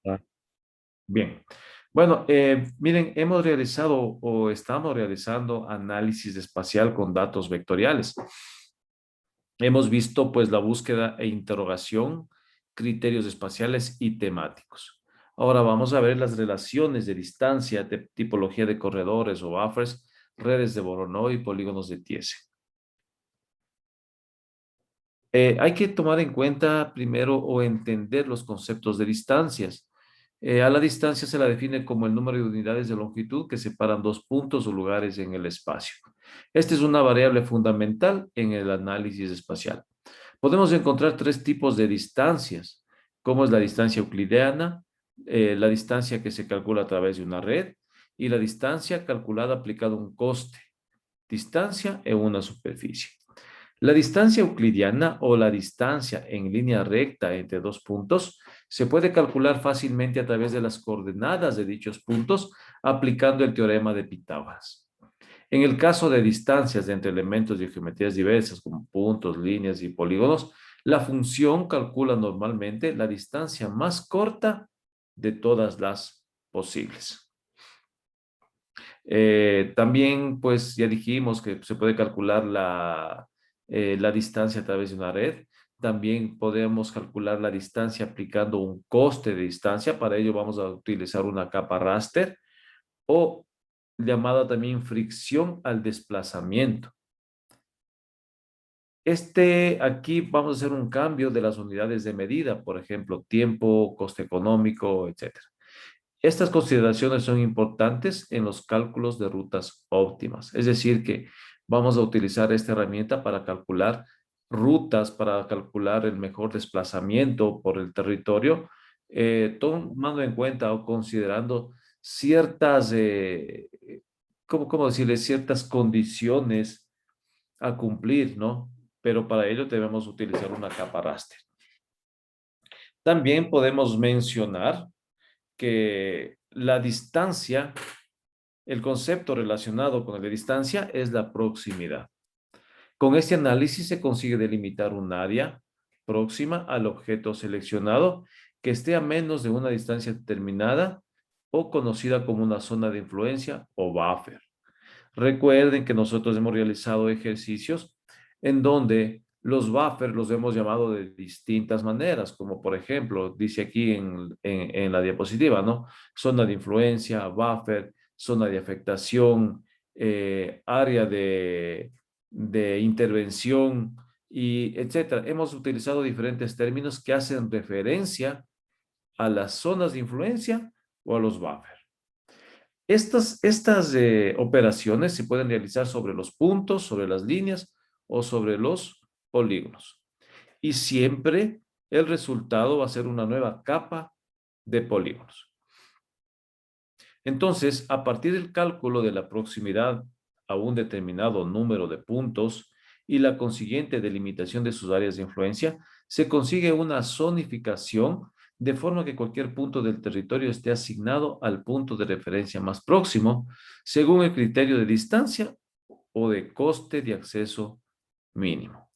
Ah, bien. Bueno, miren, hemos realizado o estamos realizando análisis espacial con datos vectoriales. Hemos visto pues la búsqueda e interrogación, criterios espaciales y temáticos. Ahora vamos a ver las relaciones de distancia, de tipología de corredores o buffers, redes de Voronoi y polígonos de Tiese. Hay que tomar en cuenta primero o entender los conceptos de distancias. A la distancia se la define como el número de unidades de longitud que separan dos puntos o lugares en el espacio. Esta es una variable fundamental en el análisis espacial. Podemos encontrar tres tipos de distancias, como es la distancia euclideana, la distancia que se calcula a través de una red y la distancia calculada aplicada a un coste, distancia en una superficie. La distancia euclidiana o la distancia en línea recta entre dos puntos se puede calcular fácilmente a través de las coordenadas de dichos puntos aplicando el teorema de Pitágoras. En el caso de distancias entre elementos de geometrías diversas como puntos, líneas y polígonos, la función calcula normalmente la distancia más corta de todas las posibles. También, pues ya dijimos que se puede calcular la distancia a través de una red. También podemos calcular la distancia aplicando un coste de distancia. Para ello vamos a utilizar una capa raster o llamada también fricción al desplazamiento. Aquí vamos a hacer un cambio de las unidades de medida, por ejemplo, tiempo, coste económico, etcétera. Estas consideraciones son importantes en los cálculos de rutas óptimas. Es decir, que vamos a utilizar esta herramienta para calcular rutas, para calcular el mejor desplazamiento por el territorio, tomando en cuenta o considerando ciertas, ¿cómo decirle? Ciertas condiciones a cumplir, ¿no? Pero para ello debemos utilizar una capa raster. También podemos mencionar que la distancia, el concepto relacionado con la distancia es la proximidad. Con este análisis se consigue delimitar un área próxima al objeto seleccionado que esté a menos de una distancia determinada o conocida como una zona de influencia o buffer. Recuerden que nosotros hemos realizado ejercicios en donde los buffers los hemos llamado de distintas maneras, como por ejemplo, dice aquí en la diapositiva, ¿no? Zona de influencia, buffer, zona de afectación, área de intervención y etcétera. Hemos utilizado diferentes términos que hacen referencia a las zonas de influencia o a los buffers. Estas operaciones se pueden realizar sobre los puntos, sobre las líneas o sobre los polígonos. Y siempre el resultado va a ser una nueva capa de polígonos. Entonces, a partir del cálculo de la proximidad a un determinado número de puntos y la consiguiente delimitación de sus áreas de influencia, se consigue una zonificación de forma que cualquier punto del territorio esté asignado al punto de referencia más próximo, según el criterio de distancia o de coste de acceso mínimo.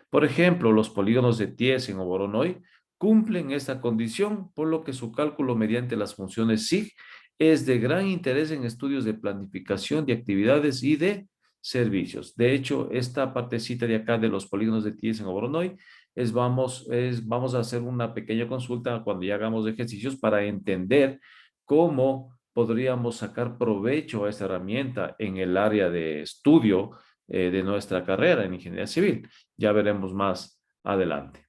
Por ejemplo, los polígonos de Tiesen o Voronoi cumplen esta condición, por lo que su cálculo mediante las funciones SIG es de gran interés en estudios de planificación de actividades y de servicios. De hecho, esta partecita de acá de los polígonos de Tiesen o Voronoi vamos a hacer una pequeña consulta cuando ya hagamos ejercicios para entender cómo podríamos sacar provecho a esta herramienta en el área de estudio de nuestra carrera en ingeniería civil. Ya veremos más adelante.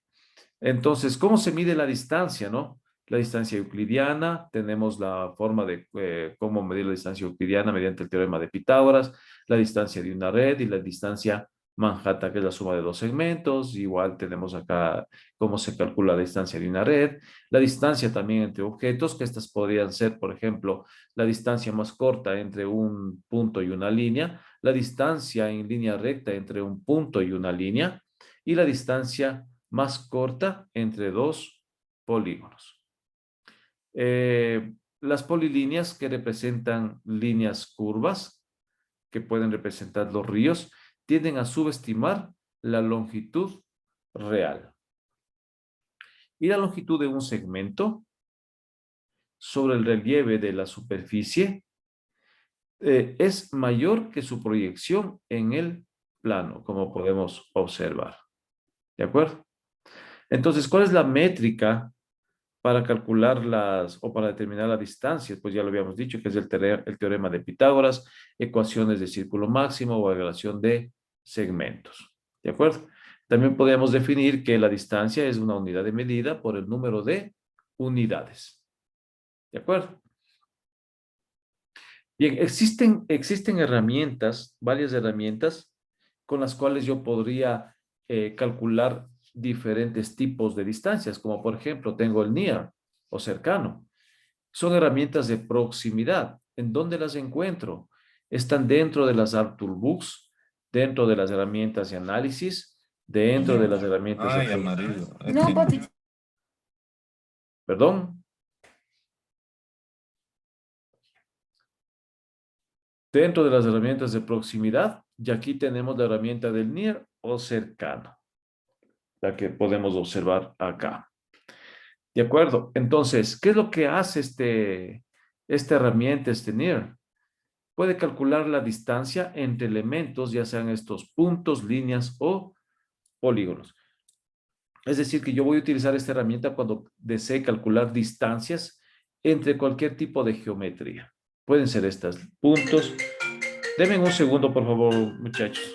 Entonces, ¿cómo se mide la distancia, no? La distancia euclidiana, tenemos la forma de cómo medir la distancia euclidiana mediante el teorema de Pitágoras, la distancia de una red y la distancia Manhattan, que es la suma de dos segmentos. Igual tenemos acá cómo se calcula la distancia de una red, la distancia también entre objetos, que estas podrían ser, por ejemplo, la distancia más corta entre un punto y una línea, la distancia en línea recta entre un punto y una línea, y la distancia más corta entre dos polígonos. Las polilíneas que representan líneas curvas, que pueden representar los ríos, tienden a subestimar la longitud real. Y la longitud de un segmento sobre el relieve de la superficie es mayor que su proyección en el plano, como podemos observar. ¿De acuerdo? Entonces, ¿cuál es la métrica para calcular o para determinar la distancia? Pues ya lo habíamos dicho, que es el teorema de Pitágoras, ecuaciones de círculo máximo o relación de segmentos. ¿De acuerdo? También podemos definir que la distancia es una unidad de medida por el número de unidades. ¿De acuerdo? Bien, existen herramientas, varias herramientas con las cuales yo podría calcular diferentes tipos de distancias, como por ejemplo tengo el near o cercano. Son herramientas de proximidad. ¿En dónde las encuentro? Están dentro de las Art Toolbox, dentro de las herramientas de análisis, dentro de las herramientas de... Ay, amarillo. No, papi. Perdón. Dentro de las herramientas de proximidad, y aquí tenemos la herramienta del near o cercano, la que podemos observar acá. ¿De acuerdo? Entonces, ¿qué es lo que hace esta herramienta, este near? Puede calcular la distancia entre elementos, ya sean estos puntos, líneas o polígonos. Es decir, que yo voy a utilizar esta herramienta cuando desee calcular distancias entre cualquier tipo de geometría. Pueden ser estos puntos. Denme un segundo, por favor, muchachos.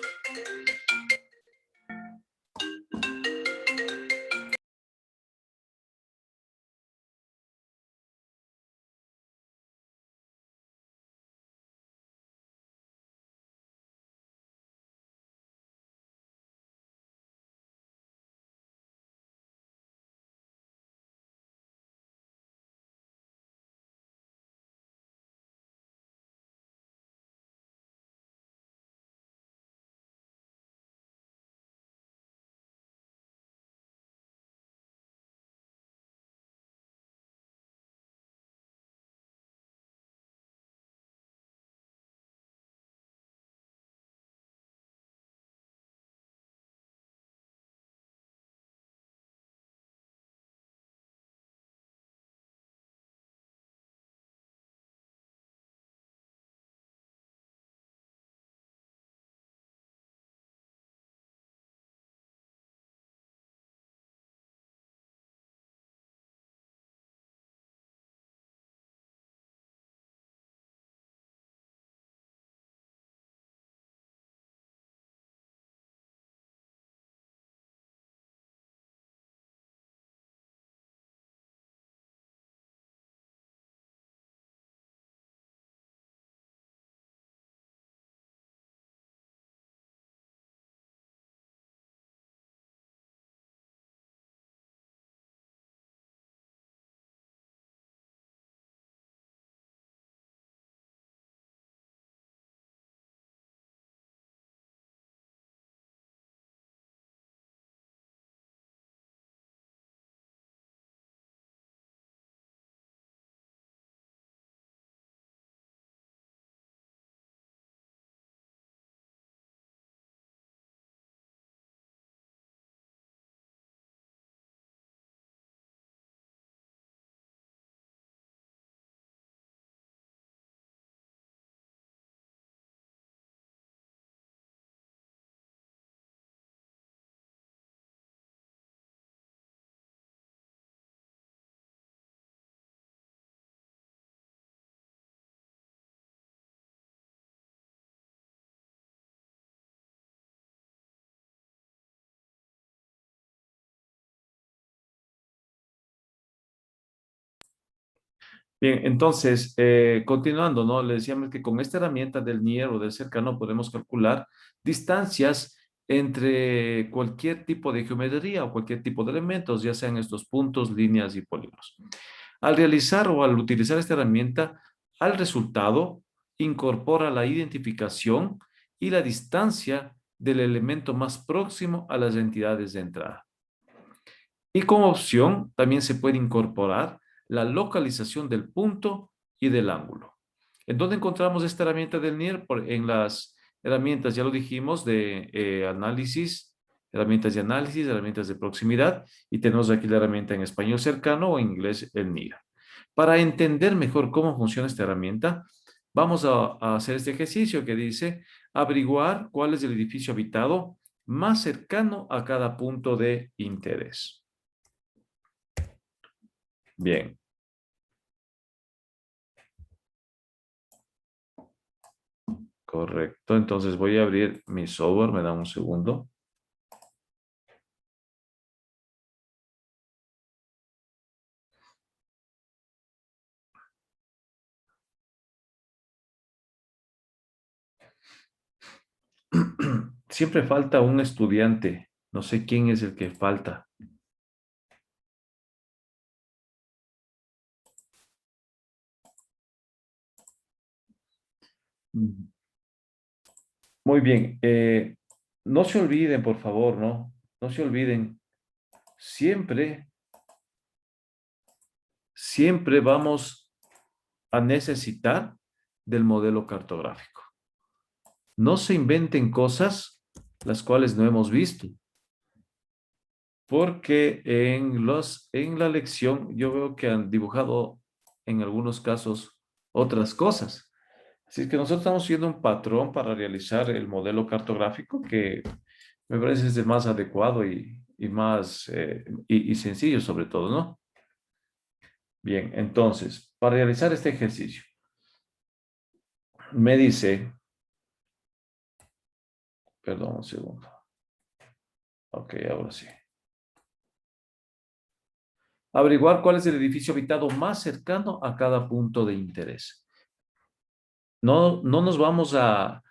Bien, entonces, continuando, ¿no? Le decíamos que con esta herramienta del near o del cercano podemos calcular distancias entre cualquier tipo de geometría o cualquier tipo de elementos, ya sean estos puntos, líneas y polígonos. Al realizar o al utilizar esta herramienta, al resultado incorpora la identificación y la distancia del elemento más próximo a las entidades de entrada. Y como opción también se puede incorporar la localización del punto y del ángulo. ¿En dónde encontramos esta herramienta del NIR? En las herramientas, ya lo dijimos, de análisis, herramientas de proximidad, y tenemos aquí la herramienta en español cercano o en inglés el NIR. Para entender mejor cómo funciona esta herramienta, vamos a hacer este ejercicio que dice averiguar cuál es el edificio habitado más cercano a cada punto de interés. Bien. Correcto. Entonces voy a abrir mi software. Me da un segundo. Siempre falta un estudiante. No sé quién es el que falta. Muy bien. No se olviden, por favor, ¿no? No se olviden. Siempre, siempre vamos a necesitar del modelo cartográfico. No se inventen cosas las cuales no hemos visto, porque en la lección yo veo que han dibujado en algunos casos otras cosas. Así que nosotros estamos siguiendo un patrón para realizar el modelo cartográfico que me parece es el más adecuado y más y sencillo sobre todo, ¿no? Bien, entonces, para realizar este ejercicio, me dice, perdón un segundo. Ok, ahora sí. Averiguar cuál es el edificio habitado más cercano a cada punto de interés. No nos vamos a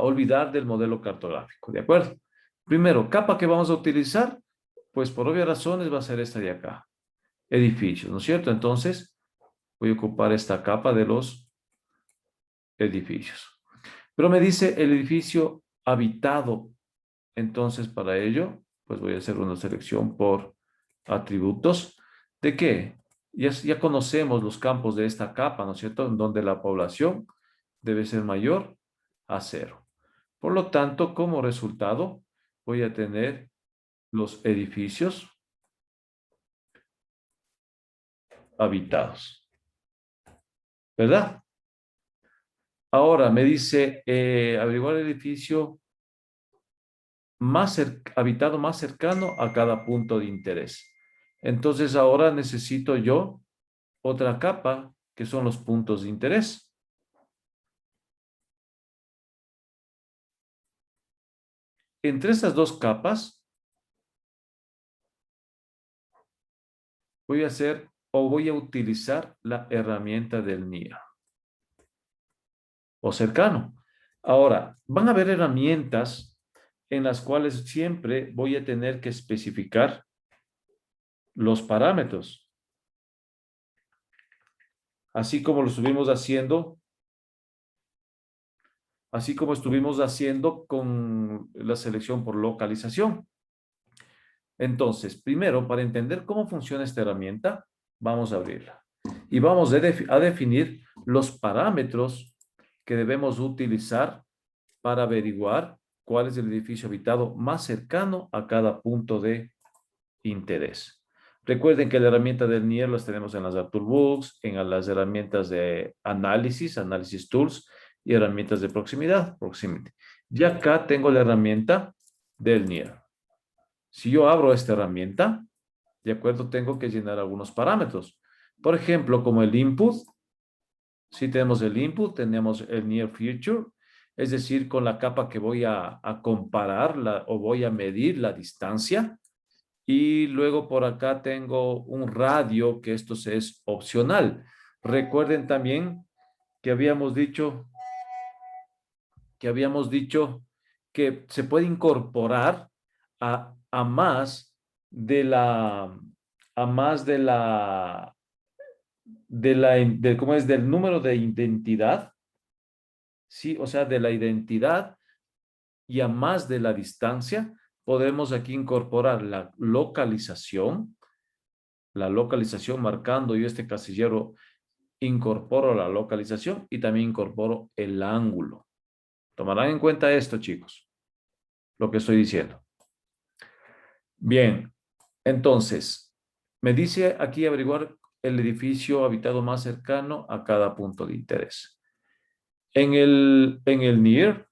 olvidar del modelo cartográfico, ¿de acuerdo? Primero, capa que vamos a utilizar, pues por obvias razones va a ser esta de acá, edificios, ¿no es cierto? Entonces, voy a ocupar esta capa de los edificios. Pero me dice el edificio habitado. Entonces, para ello, pues voy a hacer una selección por atributos. ¿De qué? Ya conocemos los campos de esta capa, ¿no es cierto? En donde la población debe ser mayor a 0. Por lo tanto, como resultado, voy a tener los edificios habitados, ¿verdad? Ahora me dice averiguar el edificio habitado más cercano a cada punto de interés. Entonces ahora necesito yo otra capa que son los puntos de interés. Entre estas dos capas voy a hacer o voy a utilizar la herramienta del NIA o cercano. Ahora, van a haber herramientas en las cuales siempre voy a tener que especificar los parámetros, así como lo estuvimos haciendo, así como estuvimos haciendo con la selección por localización. Entonces, primero, para entender cómo funciona esta herramienta, vamos a abrirla. Y vamos a definir los parámetros que debemos utilizar para averiguar cuál es el edificio habitado más cercano a cada punto de interés. Recuerden que la herramienta del NIR las tenemos en las ArcToolBooks, en las herramientas de análisis, Analysis Tools y herramientas de proximidad, Proximity. Y acá tengo la herramienta del NIR. Si yo abro esta herramienta, de acuerdo, tengo que llenar algunos parámetros. Por ejemplo, como el input, si tenemos el input, tenemos el near future, es decir, con la capa que voy a comparar o voy a medir la distancia. Y luego por acá tengo un radio, que esto es opcional. Recuerden también que habíamos dicho que se puede incorporar a más de la, a más ¿cómo es? Del número de identidad, ¿sí? O sea, de la identidad y a más de la distancia, podemos aquí incorporar la localización marcando yo este casillero, incorporo la localización y también incorporo el ángulo. Tomarán en cuenta esto, chicos, lo que estoy diciendo. Bien, entonces, me dice aquí averiguar el edificio habitado más cercano a cada punto de interés. En el near,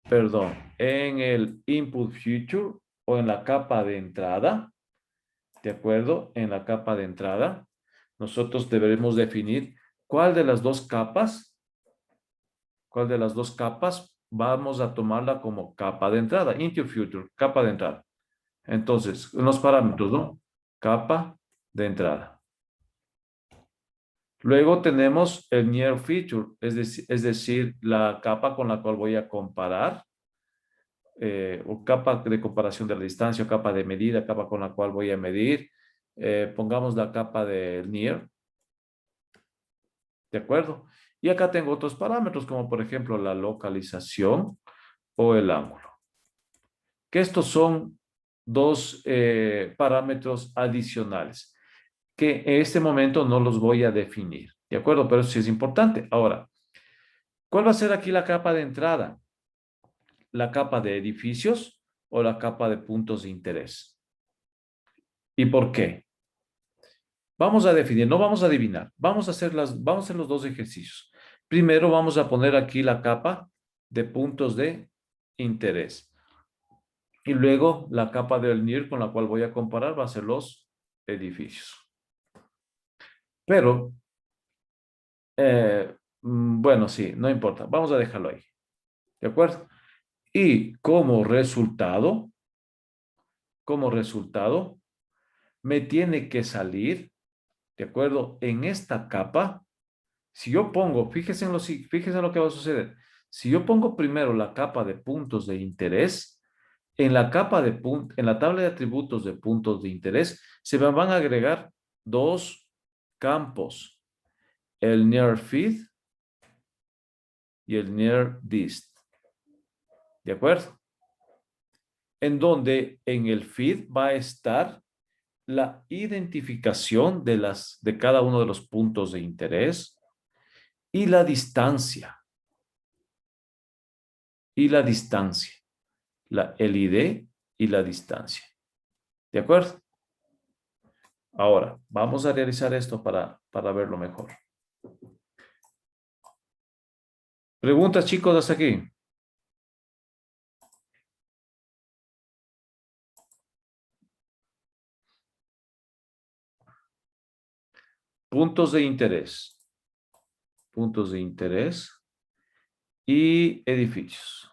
perdón, en el input future o en la capa de entrada, ¿de acuerdo? En la capa de entrada, nosotros deberemos definir cuál de las dos capas, vamos a tomarla como capa de entrada, into future, capa de entrada. Entonces, los parámetros, ¿no? Capa de entrada. Luego tenemos el near feature, es decir, la capa con la cual voy a comparar, o capa de comparación de la distancia, o capa de medida, capa con la cual voy a medir. Pongamos la capa del near, ¿de acuerdo? Y acá tengo otros parámetros, como por ejemplo la localización o el ángulo. Que estos son dos parámetros adicionales, que en este momento no los voy a definir, ¿de acuerdo? Pero sí es importante. Ahora, ¿cuál va a ser aquí la capa de entrada? ¿La capa de edificios o la capa de puntos de interés? ¿Y por qué? Vamos a definir, no vamos a adivinar. Vamos a hacer los dos ejercicios. Primero vamos a poner aquí la capa de puntos de interés. Y luego la capa del NIR con la cual voy a comparar va a ser los edificios. Pero, bueno, sí, no importa. Vamos a dejarlo ahí. ¿De acuerdo? Y como resultado, me tiene que salir, ¿de acuerdo? En esta capa, si yo pongo, fíjense en lo que va a suceder. Si yo pongo primero la capa de puntos de interés, en la tabla de atributos de puntos de interés, se me van a agregar dos campos, el near feed y el near dist. ¿De acuerdo? En donde en el feed va a estar la identificación de cada uno de los puntos de interés y la distancia. El ID y la distancia. ¿De acuerdo? Ahora, vamos a realizar esto para verlo mejor. ¿Preguntas, chicos, hasta aquí? Puntos de interés. Puntos de interés y edificios.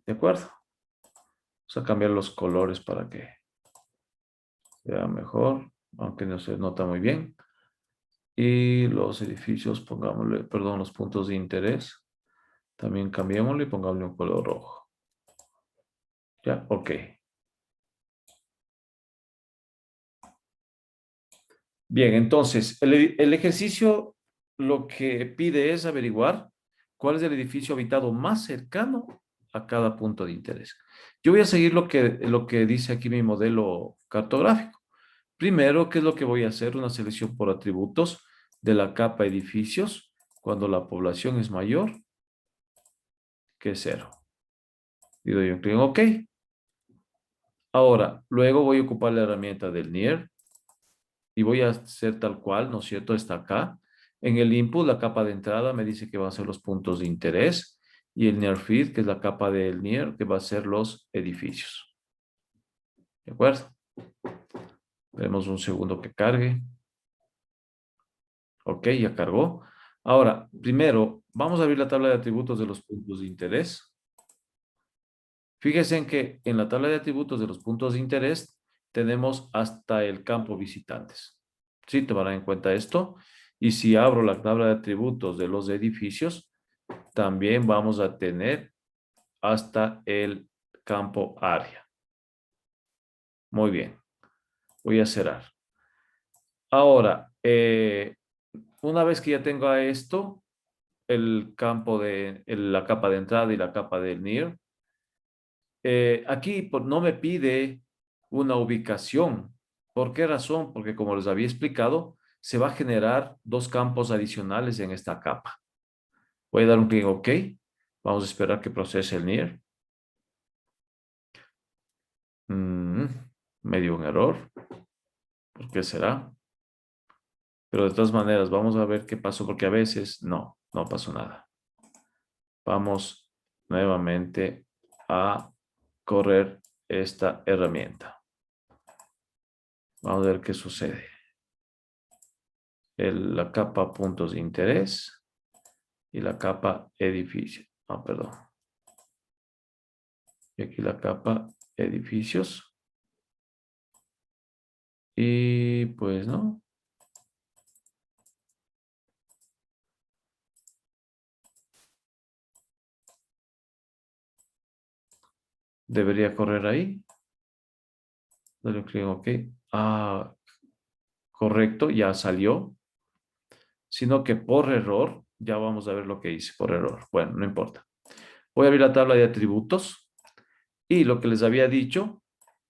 ¿De acuerdo? Vamos a cambiar los colores para que sea mejor, aunque no se nota muy bien. Y los edificios, pongámosle, perdón, los puntos de interés. También cambiémosle y pongámosle un color rojo. Ya, ok. Bien, entonces, el ejercicio lo que pide es averiguar cuál es el edificio habitado más cercano a cada punto de interés. Yo voy a seguir lo que dice aquí mi modelo cartográfico. Primero, ¿qué es lo que voy a hacer? Una selección por atributos de la capa edificios cuando la población es mayor que 0. Y doy un clic en OK. Ahora, luego voy a ocupar la herramienta del near y voy a hacer tal cual, ¿no es cierto? Está acá. En el input, la capa de entrada me dice que van a ser los puntos de interés y el near feed, que es la capa del near, que va a ser los edificios. ¿De acuerdo? Tenemos un segundo que cargue. Ok, ya cargó. Ahora, primero, vamos a abrir la tabla de atributos de los puntos de interés. Fíjense en que en la tabla de atributos de los puntos de interés tenemos hasta el campo visitantes. Sí, tomarán en cuenta esto. Y si abro la tabla de atributos de los edificios, también vamos a tener hasta el campo área. Muy bien. Voy a cerrar. Ahora, una vez que ya tenga esto, el campo de la capa de entrada y la capa del near, aquí no me pide una ubicación. ¿Por qué razón? Porque como les había explicado, se va a generar dos campos adicionales en esta capa. Voy a dar un clic en OK. Vamos a esperar que procese el near. Me dio un error. ¿Por qué será? Pero de todas maneras, vamos a ver qué pasó, porque a veces no pasó nada. Vamos nuevamente a correr esta herramienta. Vamos a ver qué sucede. La capa puntos de interés y la capa edificio. Ah, perdón. Y aquí la capa edificios. Y pues no. Debería correr ahí. Dale clic en OK. Ah, correcto, ya salió. Sino que por error, ya vamos a ver lo que hice por error. Bueno, no importa. Voy a abrir la tabla de atributos. Y lo que les había dicho,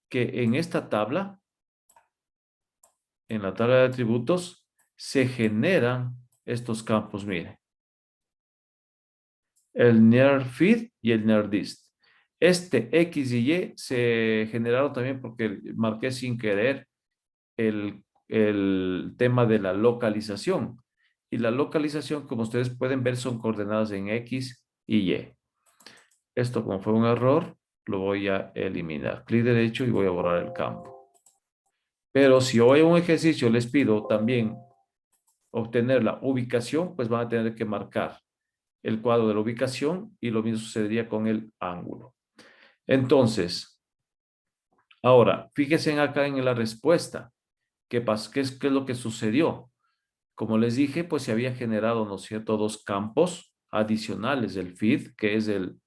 que en esta tabla, en la tabla de atributos, se generan estos campos, miren. El near feed y el near dist. Este X y Y se generaron también porque marqué sin querer el tema de la localización. Y la localización, como ustedes pueden ver, son coordenadas en X y Y. Esto, como fue un error, lo voy a eliminar. Clic derecho y voy a borrar el campo. Pero si hoy en un ejercicio les pido también obtener la ubicación, pues van a tener que marcar el cuadro de la ubicación y lo mismo sucedería con el ángulo. Entonces, ahora, fíjense acá en la respuesta. ¿Qué es lo que sucedió? Como les dije, pues se había generado, ¿no es cierto?, dos campos adicionales del feed, que es en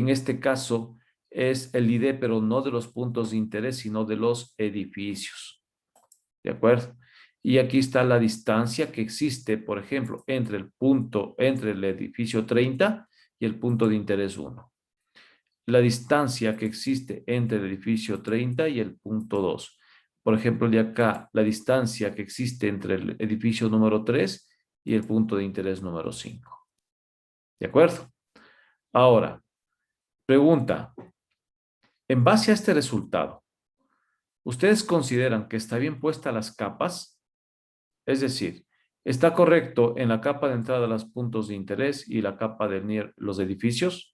este caso, es el ID, pero no de los puntos de interés, sino de los edificios. ¿De acuerdo? Y aquí está la distancia que existe, por ejemplo, entre el edificio 30 y el punto de interés 1. La distancia que existe entre el edificio 30 y el punto 2. Por ejemplo, de acá, la distancia que existe entre el edificio número 3 y el punto de interés número 5. ¿De acuerdo? Ahora, pregunta. En base a este resultado, ¿ustedes consideran que está bien puesta las capas? Es decir, ¿está correcto en la capa de entrada los puntos de interés y la capa de los edificios?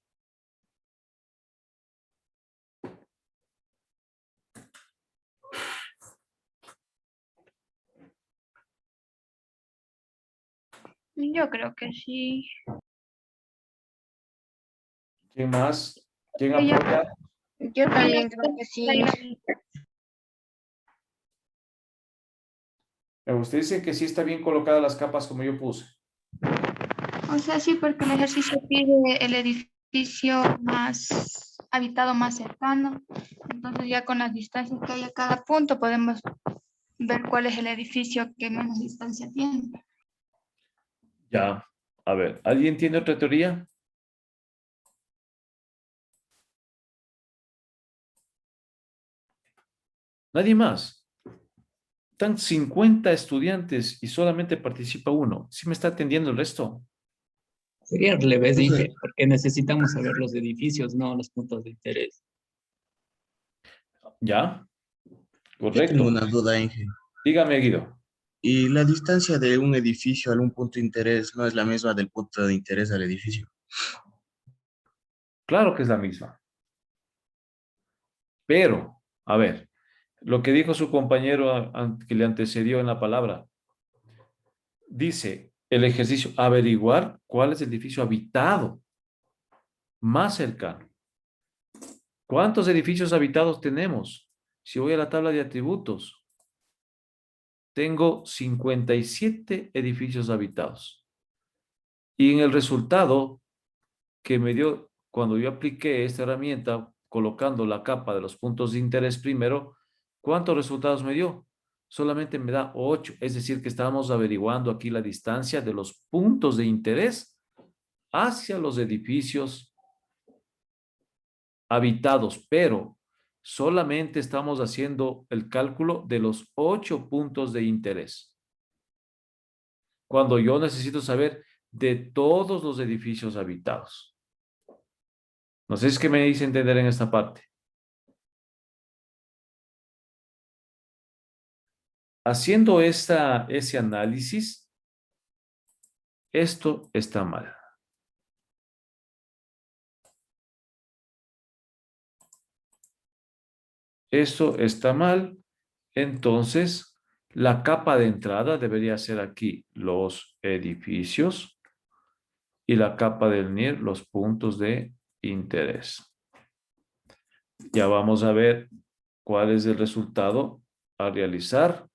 Yo creo que sí. ¿Quién más? ¿Quién Yo, apoya? yo también creo que sí. Usted dice que sí está bien colocadas las capas como yo puse. O sea, sí, porque el ejercicio pide el edificio más habitado más cercano. Entonces ya con las distancias que hay a cada punto podemos ver cuál es el edificio que menos distancia tiene. Ya. A ver, ¿alguien tiene otra teoría? Nadie más. Están 50 estudiantes y solamente participa uno. ¿Sí me está atendiendo el resto? Sería al revés, dije, porque necesitamos saber los edificios, no los puntos de interés. Ya, Yo tengo correcto. una duda, Inge. Dígame, Guido. ¿Y la distancia de un edificio a un punto de interés no es la misma del punto de interés al edificio? Claro que es la misma. Pero, a ver, lo que dijo su compañero que le antecedió en la palabra, dice el ejercicio, averiguar cuál es el edificio habitado más cercano. ¿Cuántos edificios habitados tenemos? Si voy a la tabla de atributos, tengo 57 edificios habitados. Y en el resultado que me dio cuando yo apliqué esta herramienta, colocando la capa de los puntos de interés primero, ¿cuántos resultados me dio? Solamente me da 8, es decir, que estábamos averiguando aquí la distancia de los puntos de interés hacia los edificios habitados, pero solamente estamos haciendo el cálculo de los 8 puntos de interés. Cuando yo necesito saber de todos los edificios habitados. No sé si es que me hice entender en esta parte. Haciendo ese análisis, esto está mal. Esto está mal. Entonces, la capa de entrada debería ser aquí los edificios y la capa del NIR los puntos de interés. Ya vamos a ver cuál es el resultado a realizar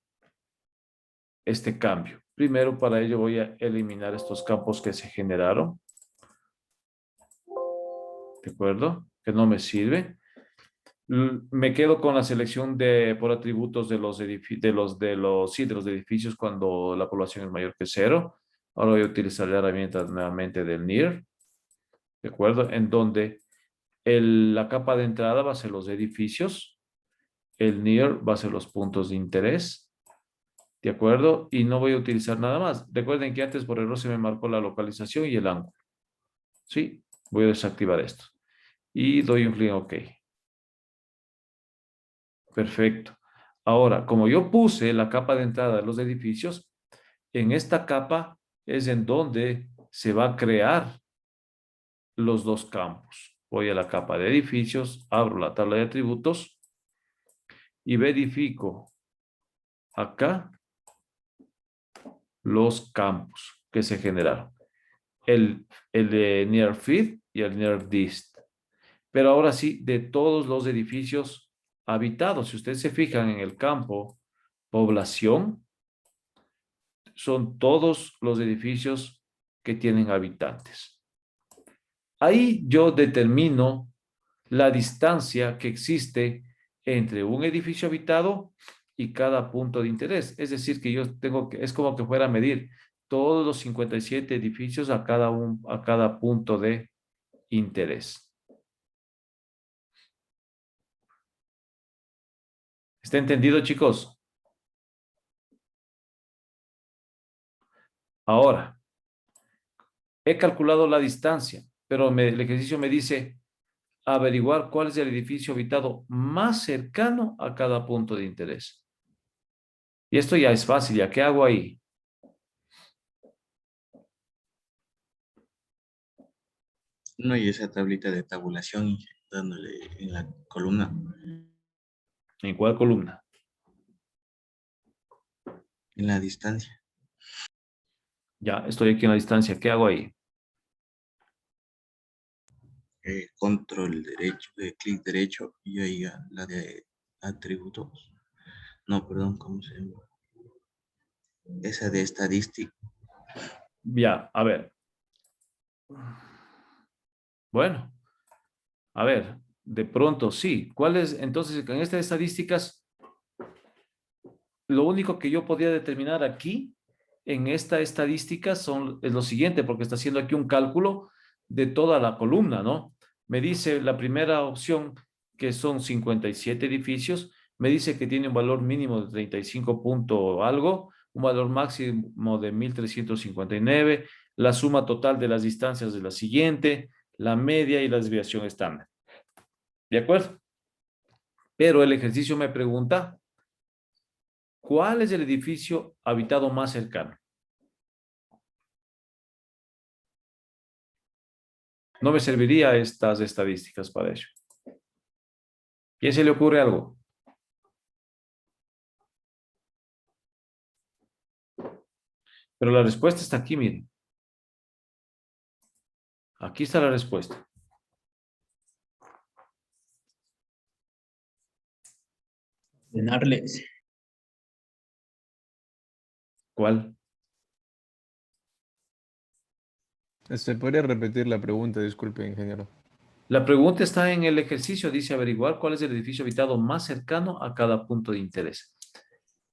este cambio. Primero, para ello voy a eliminar estos campos que se generaron. ¿De acuerdo? Que no me sirve. Me quedo con la selección por atributos de los edificios cuando la población es mayor que 0. Ahora voy a utilizar la herramienta nuevamente del NIR, ¿de acuerdo? En donde la capa de entrada va a ser los edificios, el NIR va a ser los puntos de interés, ¿de acuerdo? Y no voy a utilizar nada más. Recuerden que antes por error se me marcó la localización y el ángulo. ¿Sí? Voy a desactivar esto. Y doy un clic en OK. Perfecto. Ahora, como yo puse la capa de entrada de los edificios, en esta capa es en donde se va a crear los dos campos. Voy a la capa de edificios, abro la tabla de atributos y verifico acá los campos que se generaron. El de near fit y el near dist. Pero ahora sí, de todos los edificios habitados. Si ustedes se fijan en el campo población, son todos los edificios que tienen habitantes. Ahí yo determino la distancia que existe entre un edificio habitado y cada punto de interés. Es decir, que yo tengo que, es como que fuera a medir todos los 57 edificios a cada punto de interés. ¿Está entendido, chicos? Ahora, he calculado la distancia, pero el ejercicio me dice averiguar cuál es el edificio habitado más cercano a cada punto de interés. Y esto ya es fácil, ¿ya qué hago ahí? No hay esa tablita de tabulación dándole en la columna, ¿En cuál columna? en la distancia. Ya, estoy aquí en la distancia, ¿qué hago ahí? Control derecho, clic derecho y ahí la de atributos. No, perdón, ¿cómo se llama? Esa de estadística. Ya, a ver. Bueno, a ver, de pronto sí. ¿Cuál es? Entonces, en estas estadísticas, lo único que yo podía determinar aquí, en esta estadística, es lo siguiente, porque está haciendo aquí un cálculo de toda la columna, ¿no? Me dice la primera opción, que son 57 edificios, me dice que tiene un valor mínimo de 35 punto algo, un valor máximo de 1359, la suma total de las distancias de la siguiente, la media y la desviación estándar. ¿De acuerdo? Pero el ejercicio me pregunta, ¿cuál es el edificio habitado más cercano? No me serviría estas estadísticas para ello. ¿Quién se le ocurre algo? Pero la respuesta está aquí, miren. Aquí está la respuesta. Ordenarles. ¿Cuál? ¿Podría repetir la pregunta? Disculpe, ingeniero. La pregunta está en el ejercicio. Dice averiguar cuál es el edificio habitado más cercano a cada punto de interés.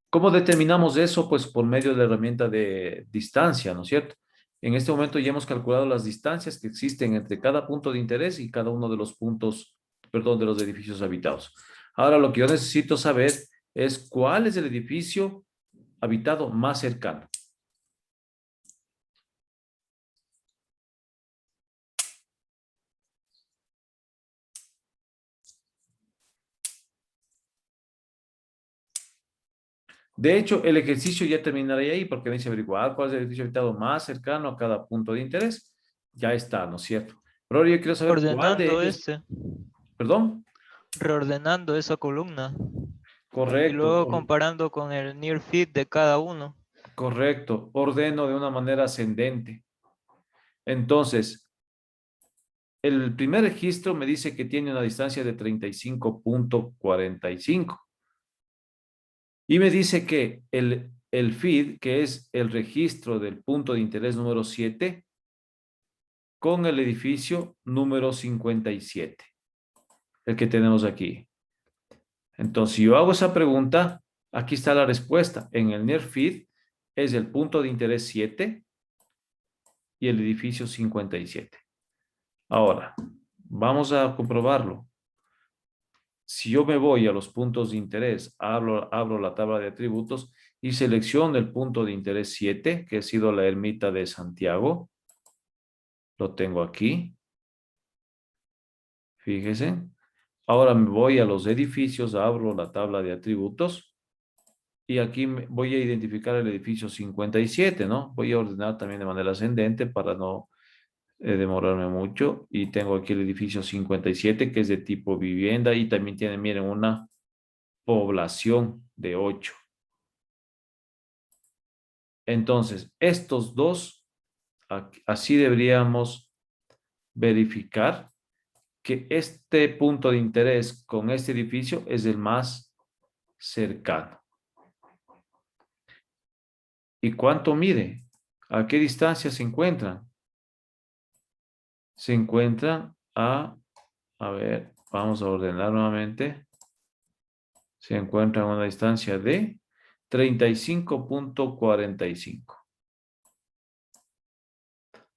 ¿Cómo determinamos eso? Pues por medio de la herramienta de distancia, ¿no es cierto? En este momento ya hemos calculado las distancias que existen entre cada punto de interés y cada uno de los puntos, perdón, de los edificios habitados. Ahora lo que yo necesito saber es cuál es el edificio habitado más cercano. De hecho, el ejercicio ya terminaría ahí porque me dice averiguar cuál es el edificio habitado más cercano a cada punto de interés. Ya está, ¿no es cierto? Pero ahora yo quiero saber cuál de Ordenando ellos, este, perdón, reordenando esa columna y correcto, luego comparando con el near fit de cada uno. correcto, ordeno de una manera ascendente. Entonces, el primer registro me dice que tiene una distancia de 35.45 y me dice que el feed, que es el registro del punto de interés número 7, con el edificio número 57, el que tenemos aquí. Entonces, si yo hago esa pregunta, aquí está la respuesta. En el near feed es el punto de interés 7 y el edificio 57. Ahora, vamos a comprobarlo. Si yo me voy a los puntos de interés, abro la tabla de atributos y selecciono el punto de interés 7, que ha sido la ermita de Santiago. Lo tengo aquí. Fíjense. Ahora me voy a los edificios, abro la tabla de atributos y aquí voy a identificar el edificio 57, ¿no? Voy a ordenar también de manera ascendente para no demorarme mucho. Y tengo aquí el edificio 57, que es de tipo vivienda y también tiene, miren, una población de 8. Entonces, estos dos, así deberíamos verificar que este punto de interés con este edificio es el más cercano. ¿Y cuánto mide? ¿A qué distancia se encuentran? Se encuentran a ver, vamos a ordenar nuevamente. Se encuentran a una distancia de 35.45.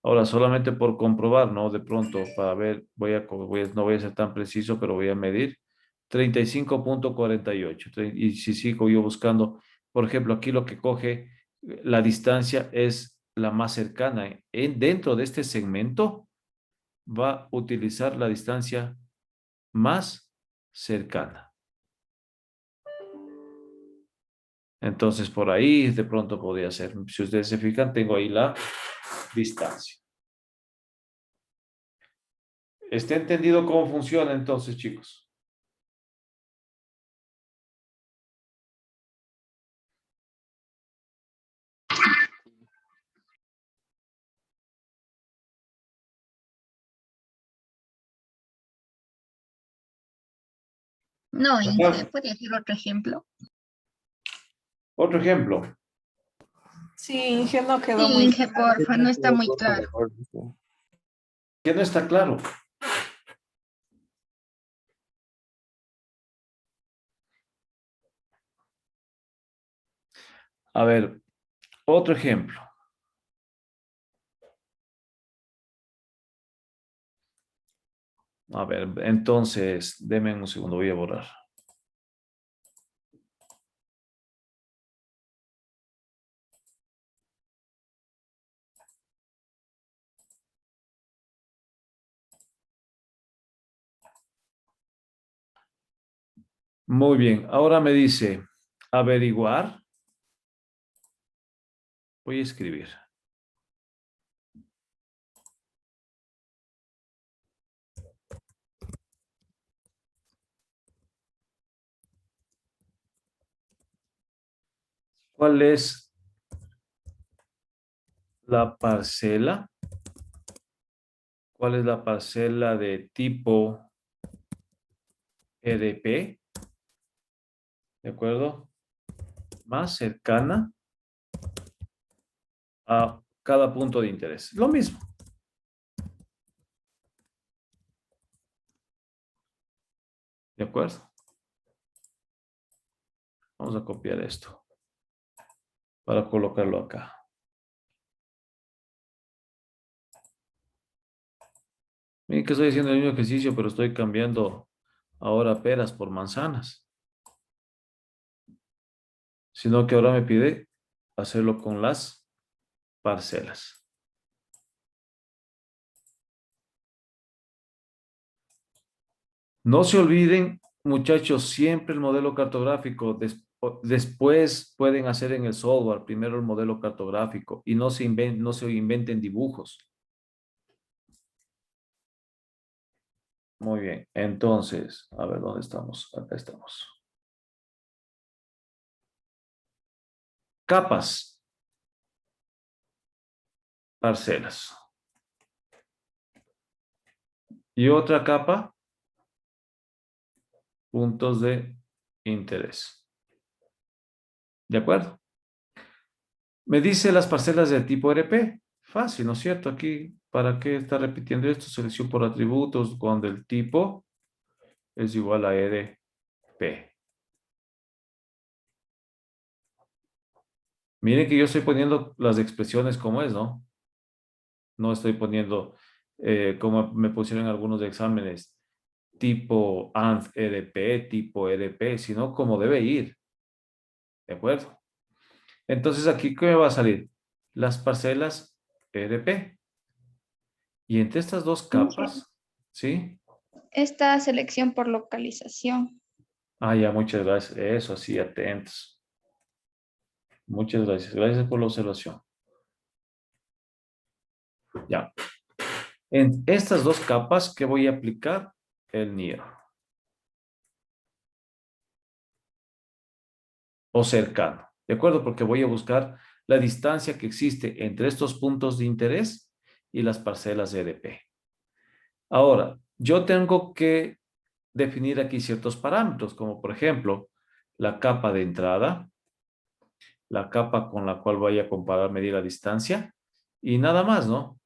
Ahora, solamente por comprobar, ¿no? De pronto, para ver, no voy a ser tan preciso, pero voy a medir 35.48. Y si sigo yo buscando, por ejemplo, aquí lo que coge la distancia es la más cercana. Dentro de este segmento va a utilizar la distancia más cercana. Entonces, por ahí de pronto podría ser. Si ustedes se fijan, tengo ahí la distancia. ¿Está entendido cómo funciona entonces, chicos? No, Inge, Ajá. ¿puede hacer otro ejemplo? Otro ejemplo. Sí, Inge, no Sí, quedó muy Inge, claro. porfa, no está muy claro. ¿Qué no está claro? A ver, otro ejemplo. A ver, entonces, denme un segundo, voy a borrar. Muy bien, ahora me dice averiguar. Voy a escribir. ¿Cuál es la parcela? ¿Cuál es la parcela de tipo EDP? ¿De acuerdo? Más cercana a cada punto de interés. Lo mismo. ¿De acuerdo? Vamos a copiar esto para colocarlo acá. Miren que estoy haciendo el mismo ejercicio, pero estoy cambiando ahora peras por manzanas. Sino que ahora me pide hacerlo con las parcelas. No se olviden muchachos, siempre el modelo cartográfico. Después pueden hacer en el software primero el modelo cartográfico y no se inventen dibujos. Muy bien, entonces, a ver, ¿dónde estamos? Acá estamos. Capas. Parcelas. Y otra capa, puntos de interés. ¿De acuerdo? Me dice las parcelas de tipo RP. Fácil, ¿no es cierto? Aquí, ¿para qué está repitiendo esto? Selección por atributos cuando el tipo es igual a RP. Miren que yo estoy poniendo las expresiones como es, ¿no? No estoy poniendo como me pusieron en algunos exámenes, tipo AND RP, tipo RP, sino como debe ir. ¿De acuerdo? Entonces, aquí, ¿qué me va a salir? Las parcelas RP. Y entre estas dos capas, ¿sí? Esta selección por localización. Ah, ya, muchas gracias. Eso, sí, atentos. Muchas gracias. Gracias por la observación. Ya. En estas dos capas, ¿qué voy a aplicar? El near. O cercano. ¿De acuerdo? Porque voy a buscar la distancia que existe entre estos puntos de interés y las parcelas RP. Ahora, yo tengo que definir aquí ciertos parámetros, como por ejemplo, la capa de entrada, la capa con la cual voy a comparar, medir la distancia, y nada más, ¿no?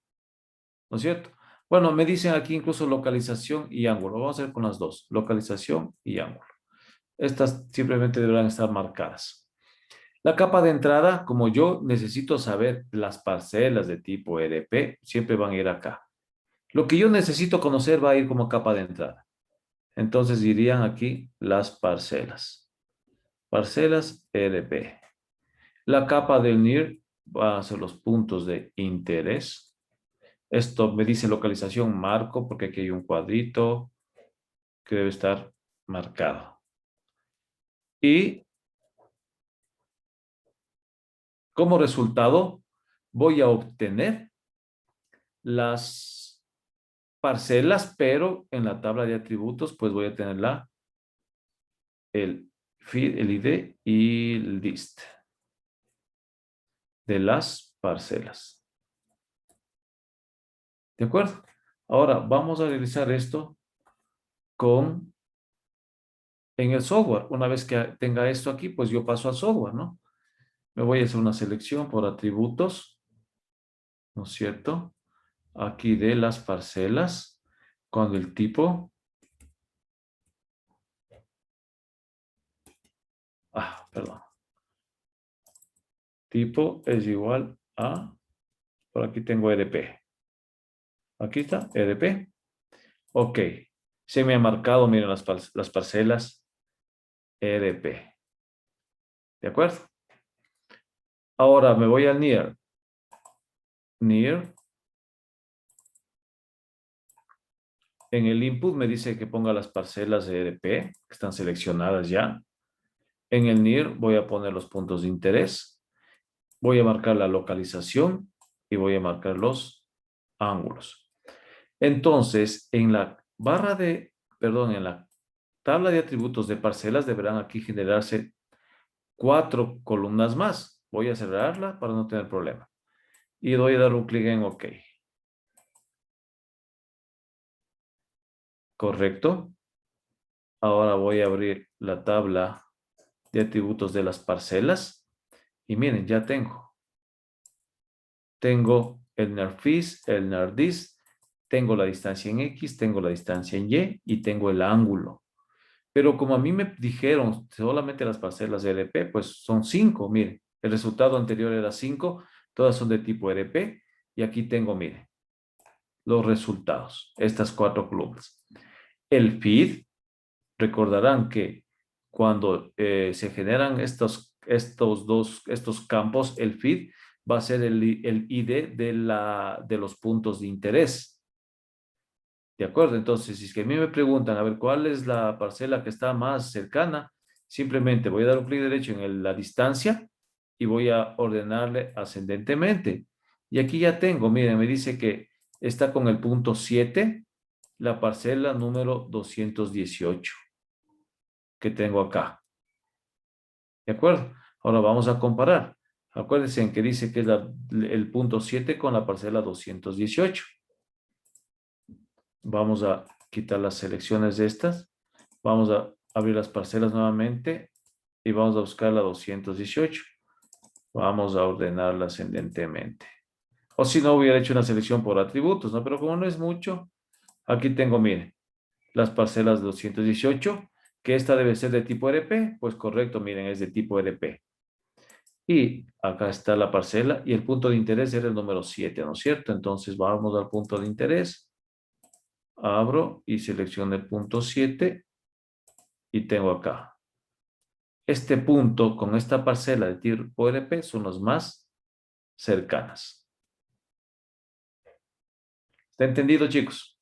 ¿No es cierto? Bueno, me dicen aquí incluso localización y ángulo. Vamos a ver con las dos, localización y ángulo. Estas simplemente deberán estar marcadas. La capa de entrada, como yo necesito saber las parcelas de tipo EDP, siempre van a ir acá. Lo que yo necesito conocer va a ir como capa de entrada. Entonces irían aquí las parcelas. Parcelas EDP. La capa del NIR va a ser los puntos de interés. Esto me dice localización, marco, porque aquí hay un cuadrito que debe estar marcado. Y como resultado, voy a obtener las parcelas, pero en la tabla de atributos, pues voy a tener el feed, el ID y el dist de las parcelas. ¿De acuerdo? Ahora vamos a realizar esto en el software. Una vez que tenga esto aquí, pues yo paso al software, ¿no? Me voy a hacer una selección por atributos, ¿no es cierto? Aquí de las parcelas, con el tipo. Perdón. Tipo es igual a, por aquí tengo EDP. Aquí está, EDP. Ok. Se me ha marcado, miren, las parcelas EDP. ¿De acuerdo? Ahora me voy al near. Near. En el input me dice que ponga las parcelas de EDP, que están seleccionadas ya. En el near voy a poner los puntos de interés. Voy a marcar la localización y voy a marcar los ángulos. Entonces, en la en la tabla de atributos de parcelas deberán aquí generarse 4 columnas más. Voy a cerrarla para no tener problema. Y doy a dar un clic en OK. Correcto. Ahora voy a abrir la tabla de atributos de las parcelas. Y miren, ya tengo. Tengo el NARFIS, el NARDIS, tengo la distancia en X, tengo la distancia en Y y tengo el ángulo. Pero como a mí me dijeron solamente las parcelas de EDP, pues son 5, miren. El resultado anterior era 5, todas son de tipo EDP. Y aquí tengo, miren, los resultados, estas 4 columnas. El feed, recordarán que cuando se generan estos campos, el feed va a ser el ID de los puntos de interés. ¿De acuerdo? Entonces, si es que a mí me preguntan, a ver, ¿cuál es la parcela que está más cercana? Simplemente voy a dar un clic derecho en la distancia y voy a ordenarle ascendentemente. Y aquí ya tengo, miren, me dice que está con el punto 7, la parcela número 218 que tengo acá. ¿De acuerdo? Ahora vamos a comparar. Acuérdense en que dice que es el punto 7 con la parcela 218. Vamos a quitar las selecciones de estas. Vamos a abrir las parcelas nuevamente y vamos a buscar la 218. Vamos a ordenarla ascendentemente. O si no, hubiera hecho una selección por atributos, ¿no? Pero como no es mucho, aquí tengo, miren, las parcelas 218, que esta debe ser de tipo RP. Pues correcto, miren, es de tipo RP. Y acá está la parcela y el punto de interés era el número 7, ¿no es cierto? Entonces vamos al punto de interés. Abro y selecciono el punto 7 y tengo acá. Este punto con esta parcela de tipo RP son los más cercanas. ¿Está entendido, chicos?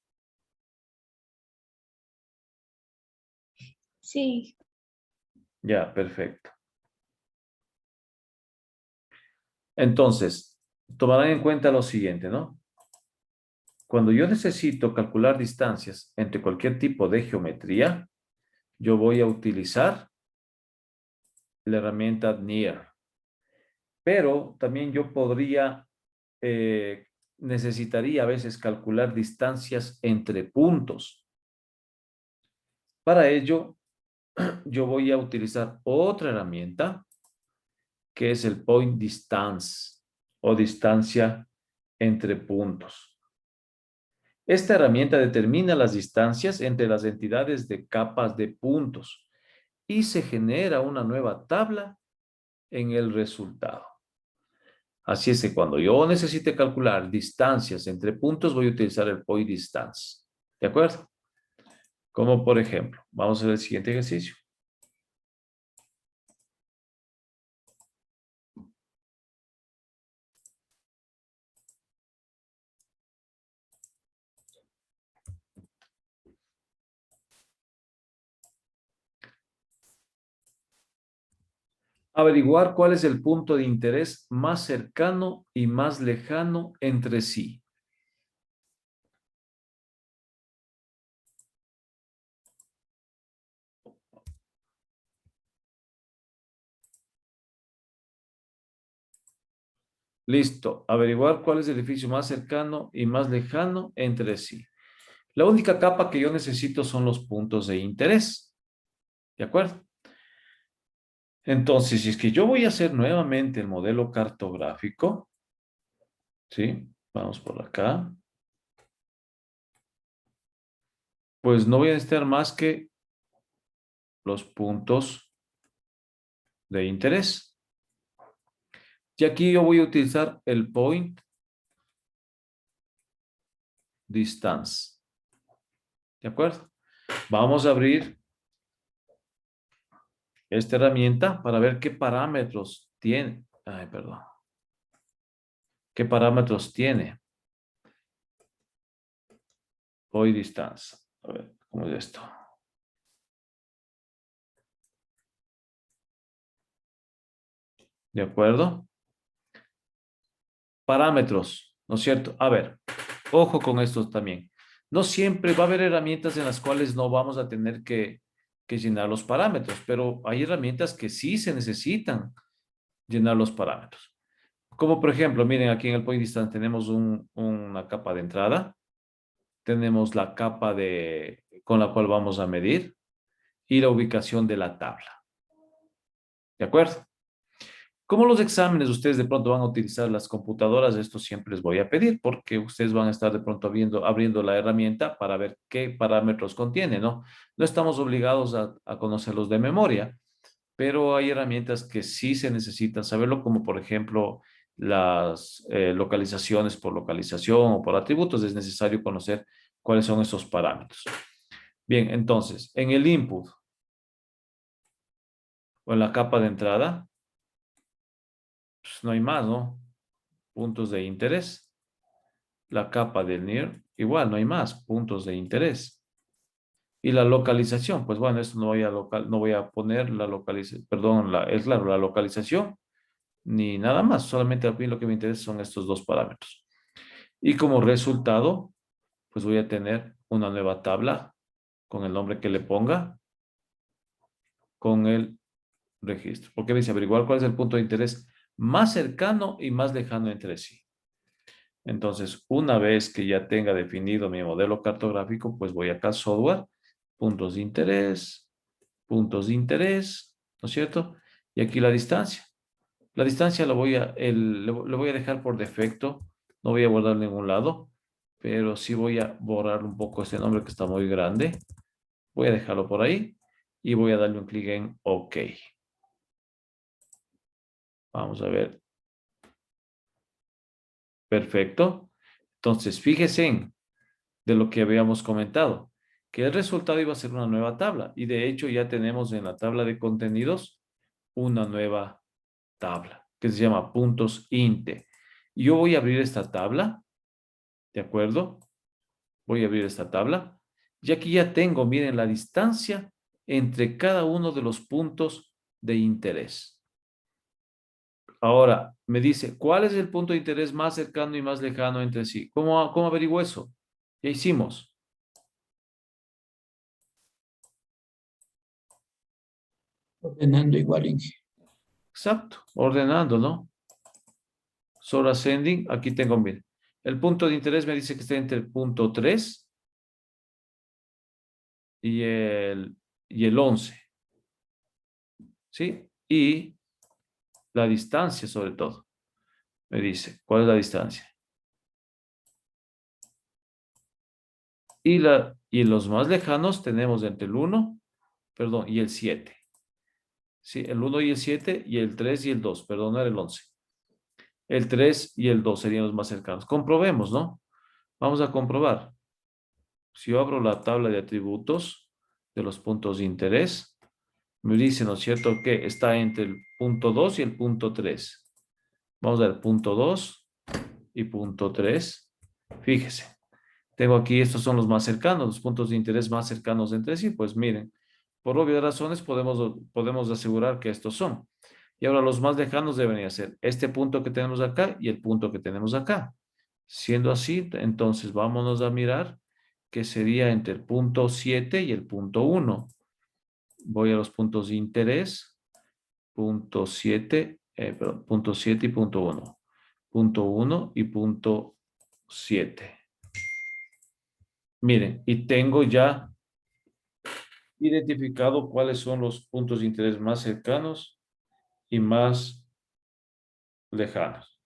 Sí. Ya, perfecto. Entonces, tomarán en cuenta lo siguiente, ¿no? Cuando yo necesito calcular distancias entre cualquier tipo de geometría, yo voy a utilizar la herramienta Near. Pero también yo necesitaría a veces calcular distancias entre puntos. Para ello, yo voy a utilizar otra herramienta que es el Point Distance o distancia entre puntos. Esta herramienta determina las distancias entre las entidades de capas de puntos y se genera una nueva tabla en el resultado. Así es que cuando yo necesite calcular distancias entre puntos, voy a utilizar el Point Distance. ¿De acuerdo? Como por ejemplo, vamos a ver el siguiente ejercicio. Averiguar cuál es el punto de interés más cercano y más lejano entre sí. Listo. Averiguar cuál es el edificio más cercano y más lejano entre sí. La única capa que yo necesito son los puntos de interés. ¿De acuerdo? Entonces, si es que yo voy a hacer nuevamente el modelo cartográfico, ¿sí? Vamos por acá. Pues no voy a necesitar más que los puntos de interés. Y aquí yo voy a utilizar el Point Distance. ¿De acuerdo? Vamos a abrir esta herramienta para ver qué parámetros tiene. Ay, perdón. ¿Qué parámetros tiene? Point Distance. A ver, ¿cómo es esto? ¿De acuerdo? Parámetros, ¿no es cierto? A ver, ojo con esto también. No siempre va a haber herramientas en las cuales no vamos a tener que llenar los parámetros, pero hay herramientas que sí se necesitan llenar los parámetros. Como por ejemplo, miren, aquí en el Point Distance tenemos una capa de entrada, tenemos la capa con la cual vamos a medir y la ubicación de la tabla. ¿De acuerdo? Como los exámenes ustedes de pronto van a utilizar las computadoras, esto siempre les voy a pedir porque ustedes van a estar de pronto abriendo la herramienta para ver qué parámetros contiene, ¿no? No estamos obligados a conocerlos de memoria, pero hay herramientas que sí se necesitan saberlo, como por ejemplo las localizaciones por localización o por atributos. Es necesario conocer cuáles son esos parámetros. Bien, entonces, en el input o en la capa de entrada, pues no hay más, ¿no? Puntos de interés, la capa del near igual, no hay más puntos de interés. Y la localización, pues bueno, esto no voy a poner la localización, perdón, es claro, la localización, ni nada más, solamente a mí lo que me interesa son estos dos parámetros. Y como resultado, pues voy a tener una nueva tabla con el nombre que le ponga, con el registro. Porque me dice averiguar cuál es el punto de interés más cercano y más lejano entre sí. Entonces, una vez que ya tenga definido mi modelo cartográfico, pues voy acá a software, puntos de interés, ¿no es cierto? Y aquí la distancia. La distancia lo voy le voy a dejar por defecto, no voy a guardar en ningún lado, pero sí voy a borrar un poco este nombre que está muy grande. Voy a dejarlo por ahí y voy a darle un clic en OK. Vamos a ver. Perfecto. Entonces, fíjense en de lo que habíamos comentado, que el resultado iba a ser una nueva tabla. Y de hecho ya tenemos en la tabla de contenidos una nueva tabla que se llama puntos inte. Yo voy a abrir esta tabla, ¿de acuerdo? Voy a abrir esta tabla. Y aquí ya tengo, miren, la distancia entre cada uno de los puntos de interés. Ahora, me dice, ¿cuál es el punto de interés más cercano y más lejano entre sí? ¿Cómo averiguo eso? Ya hicimos. Ordenando igual, Inge. Exacto, ordenando, ¿no? Sobre ascending, aquí tengo, miren. El punto de interés me dice que está entre el punto 3 y el 11. ¿Sí? Y la distancia, sobre todo. Me dice, ¿cuál es la distancia? Y los más lejanos tenemos entre el 1, perdón, y el 7. Sí, el 1 y el 7 y el 3 y el 2, perdón, no era el 11. El 3 y el 2 serían los más cercanos. Comprobemos, ¿no? Vamos a comprobar. Si yo abro la tabla de atributos de los puntos de interés, me dice, ¿no es cierto?, que está entre el punto 2 y el punto 3. Vamos a ver, punto 2 y punto 3. Fíjese, tengo aquí, estos son los más cercanos, los puntos de interés más cercanos entre sí. Pues miren, por obvias razones podemos asegurar que estos son. Y ahora los más lejanos deberían ser este punto que tenemos acá y el punto que tenemos acá. Siendo así, entonces vámonos a mirar que sería entre el punto 7 y el punto 1. Voy a los puntos de interés, punto 7 y punto 1. Punto 1 y punto 7. Miren, y tengo ya identificado cuáles son los puntos de interés más cercanos y más lejanos.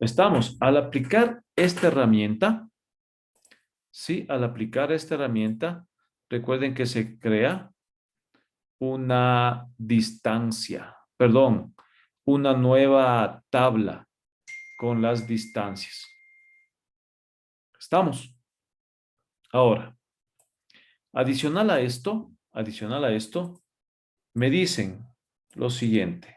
Estamos, al aplicar esta herramienta, sí, al aplicar esta herramienta, recuerden que se crea una distancia, perdón, una nueva tabla con las distancias. ¿Estamos? Ahora, adicional a esto, me dicen lo siguiente.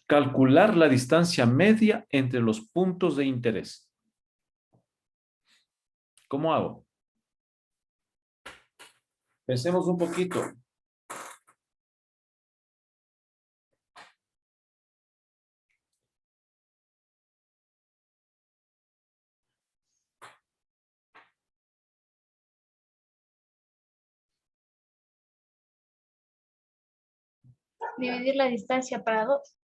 Calcular la distancia media entre los puntos de interés. ¿Cómo hago? Pensemos un poquito. Dividir la distancia para 2.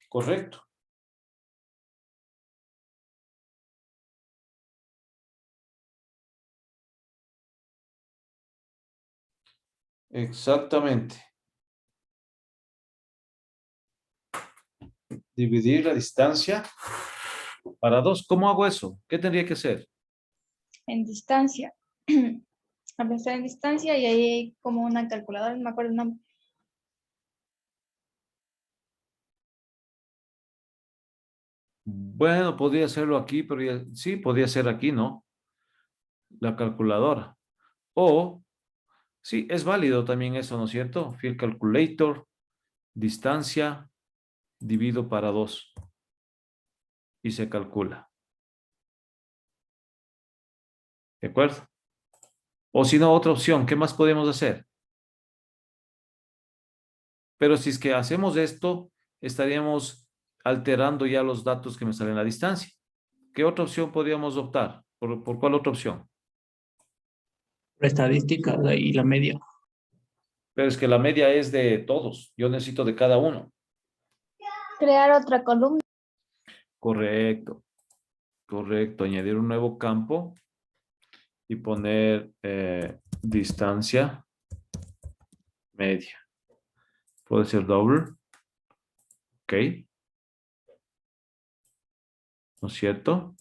Correcto. Exactamente. Dividir la distancia para 2. ¿Cómo hago eso? ¿Qué tendría que hacer? En distancia Avanzar en distancia y ahí hay como una calculadora, no me acuerdo el nombre. Bueno, podría hacerlo aquí, pero sí, podría ser aquí, ¿no? La calculadora. O, sí, es válido también eso, ¿no es cierto? Field calculator, distancia, divido para 2 y se calcula. ¿De acuerdo? O si no, otra opción, ¿qué más podemos hacer? Pero si es que hacemos esto, estaríamos alterando ya los datos que me salen a distancia. ¿Qué otra opción podríamos optar? ¿Por cuál otra opción? Estadística y la media. Pero es que la media es de todos. Yo necesito de cada uno. Crear otra columna. Correcto, correcto. Añadir un nuevo campo y poner distancia media. Puede ser doble. Ok. ¿No es cierto?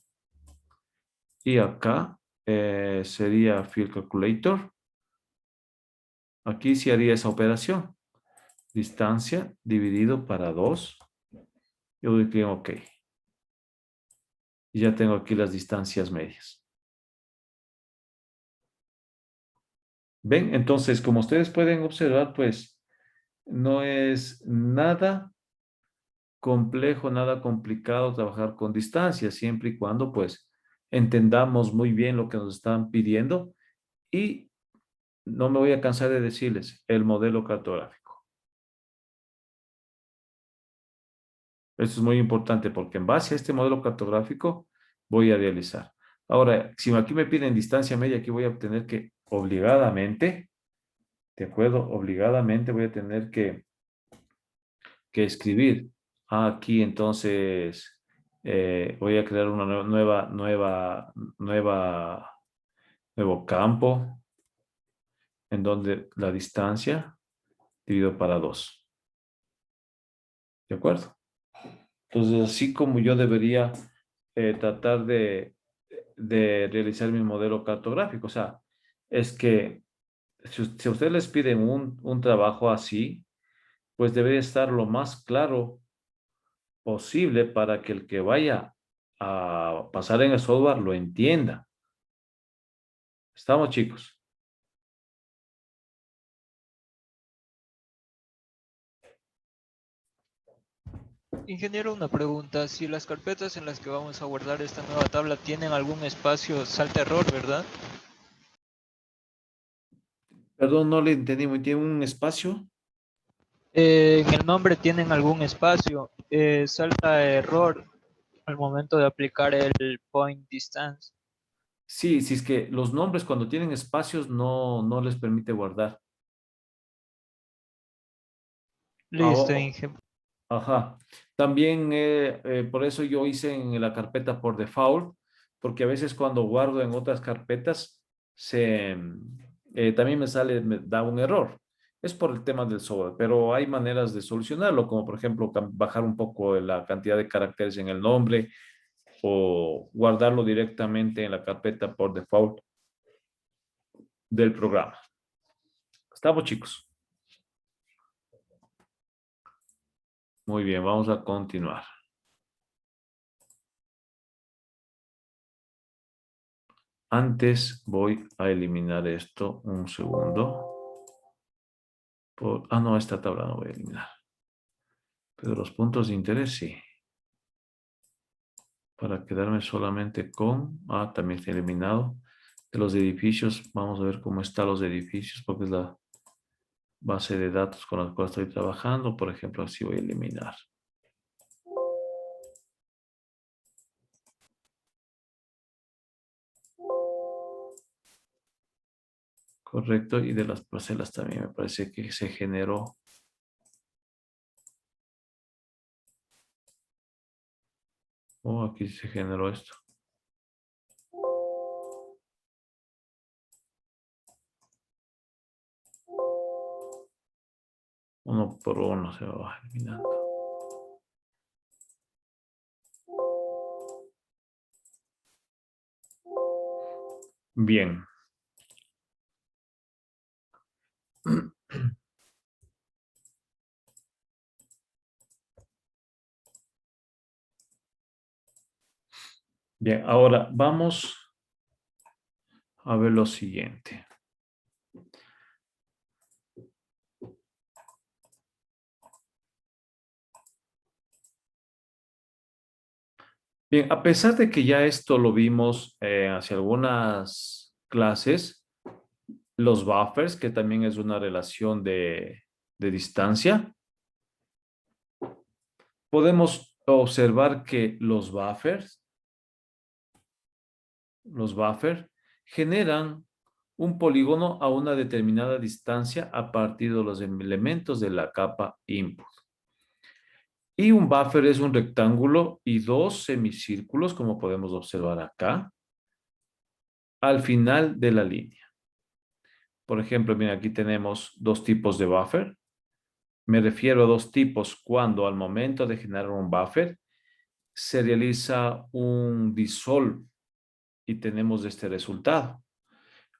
Y acá sería field calculator. Aquí sí haría esa operación. Distancia dividido para 2. Yo doy clic en OK. Y ya tengo aquí las distancias medias. ¿Ven? Entonces, como ustedes pueden observar, pues no es nada complejo, nada complicado trabajar con distancia, siempre y cuando pues entendamos muy bien lo que nos están pidiendo y no me voy a cansar de decirles el modelo cartográfico. Esto es muy importante porque en base a este modelo cartográfico voy a realizar. Ahora, si aquí me piden distancia media, aquí voy a tener que obligadamente, ¿de acuerdo? Obligadamente voy a tener que escribir. Aquí entonces voy a crear una nuevo campo en donde la distancia dividido para 2. ¿De acuerdo? Entonces, así como yo debería tratar de realizar mi modelo cartográfico, o sea, es que si a ustedes les piden un trabajo así, pues debería estar lo más claro posible para que el que vaya a pasar en el software lo entienda. ¿Estamos, chicos? Ingeniero, una pregunta. Si las carpetas en las que vamos a guardar esta nueva tabla tienen algún espacio, salta error, ¿verdad? Perdón, no le entendí muy bien. ¿Un espacio? En el nombre tienen algún espacio, salta error al momento de aplicar el point distance. Sí, si es que los nombres cuando tienen espacios no les permite guardar. Listo, Ah, Inge. ajá. También por eso yo hice en la carpeta por default, porque a veces cuando guardo en otras carpetas, también me da un error. Es por el tema del software, pero hay maneras de solucionarlo, como por ejemplo bajar un poco la cantidad de caracteres en el nombre o guardarlo directamente en la carpeta por default del programa. ¿Estamos, chicos? Muy bien, vamos a continuar. Antes voy a eliminar esto un segundo. No, esta tabla no voy a eliminar. Pero los puntos de interés sí. Para quedarme solamente con... también está eliminado. De los edificios, vamos a ver cómo están los edificios, porque es la base de datos con la cual estoy trabajando. Por ejemplo, así voy a eliminar. Correcto, y de las parcelas también me parece que se generó. Aquí se generó esto. Uno por uno se va eliminando. Bien. Bien, ahora vamos a ver lo siguiente. Bien, a pesar de que ya esto lo vimos hacia algunas clases, los buffers, que también es una relación de distancia, podemos observar que los buffers generan un polígono a una determinada distancia a partir de los elementos de la capa input. Y un buffer es un rectángulo y dos semicírculos, como podemos observar acá, al final de la línea. Por ejemplo, mira, aquí tenemos dos tipos de buffer. Me refiero a dos tipos cuando al momento de generar un buffer se realiza un dissolve y tenemos este resultado.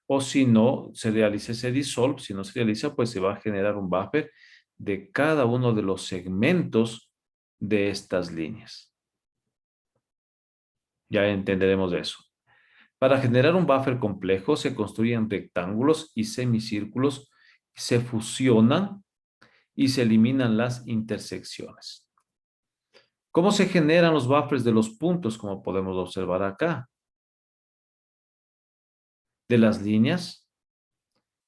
O si no se realiza ese dissolve, si no se realiza, pues se va a generar un buffer de cada uno de los segmentos de estas líneas. Ya entenderemos eso. Para generar un buffer complejo se construyen rectángulos y semicírculos, se fusionan y se eliminan las intersecciones. ¿Cómo se generan los buffers de los puntos? Como podemos observar acá. De las líneas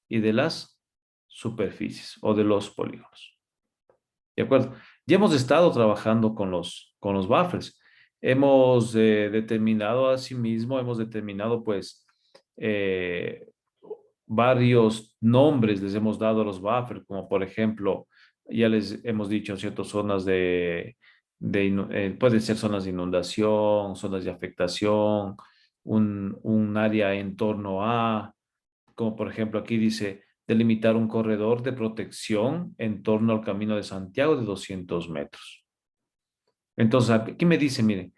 y de las superficies o de los polígonos. ¿De acuerdo? Ya hemos estado trabajando con los buffers. Hemos determinado asimismo, hemos determinado pues varios nombres les hemos dado a los buffers, como por ejemplo, ya les hemos dicho ciertas zonas pueden ser zonas de inundación, zonas de afectación, un área en torno a, como por ejemplo aquí dice, delimitar un corredor de protección en torno al Camino de Santiago de 200 metros. Entonces, aquí me dice, miren,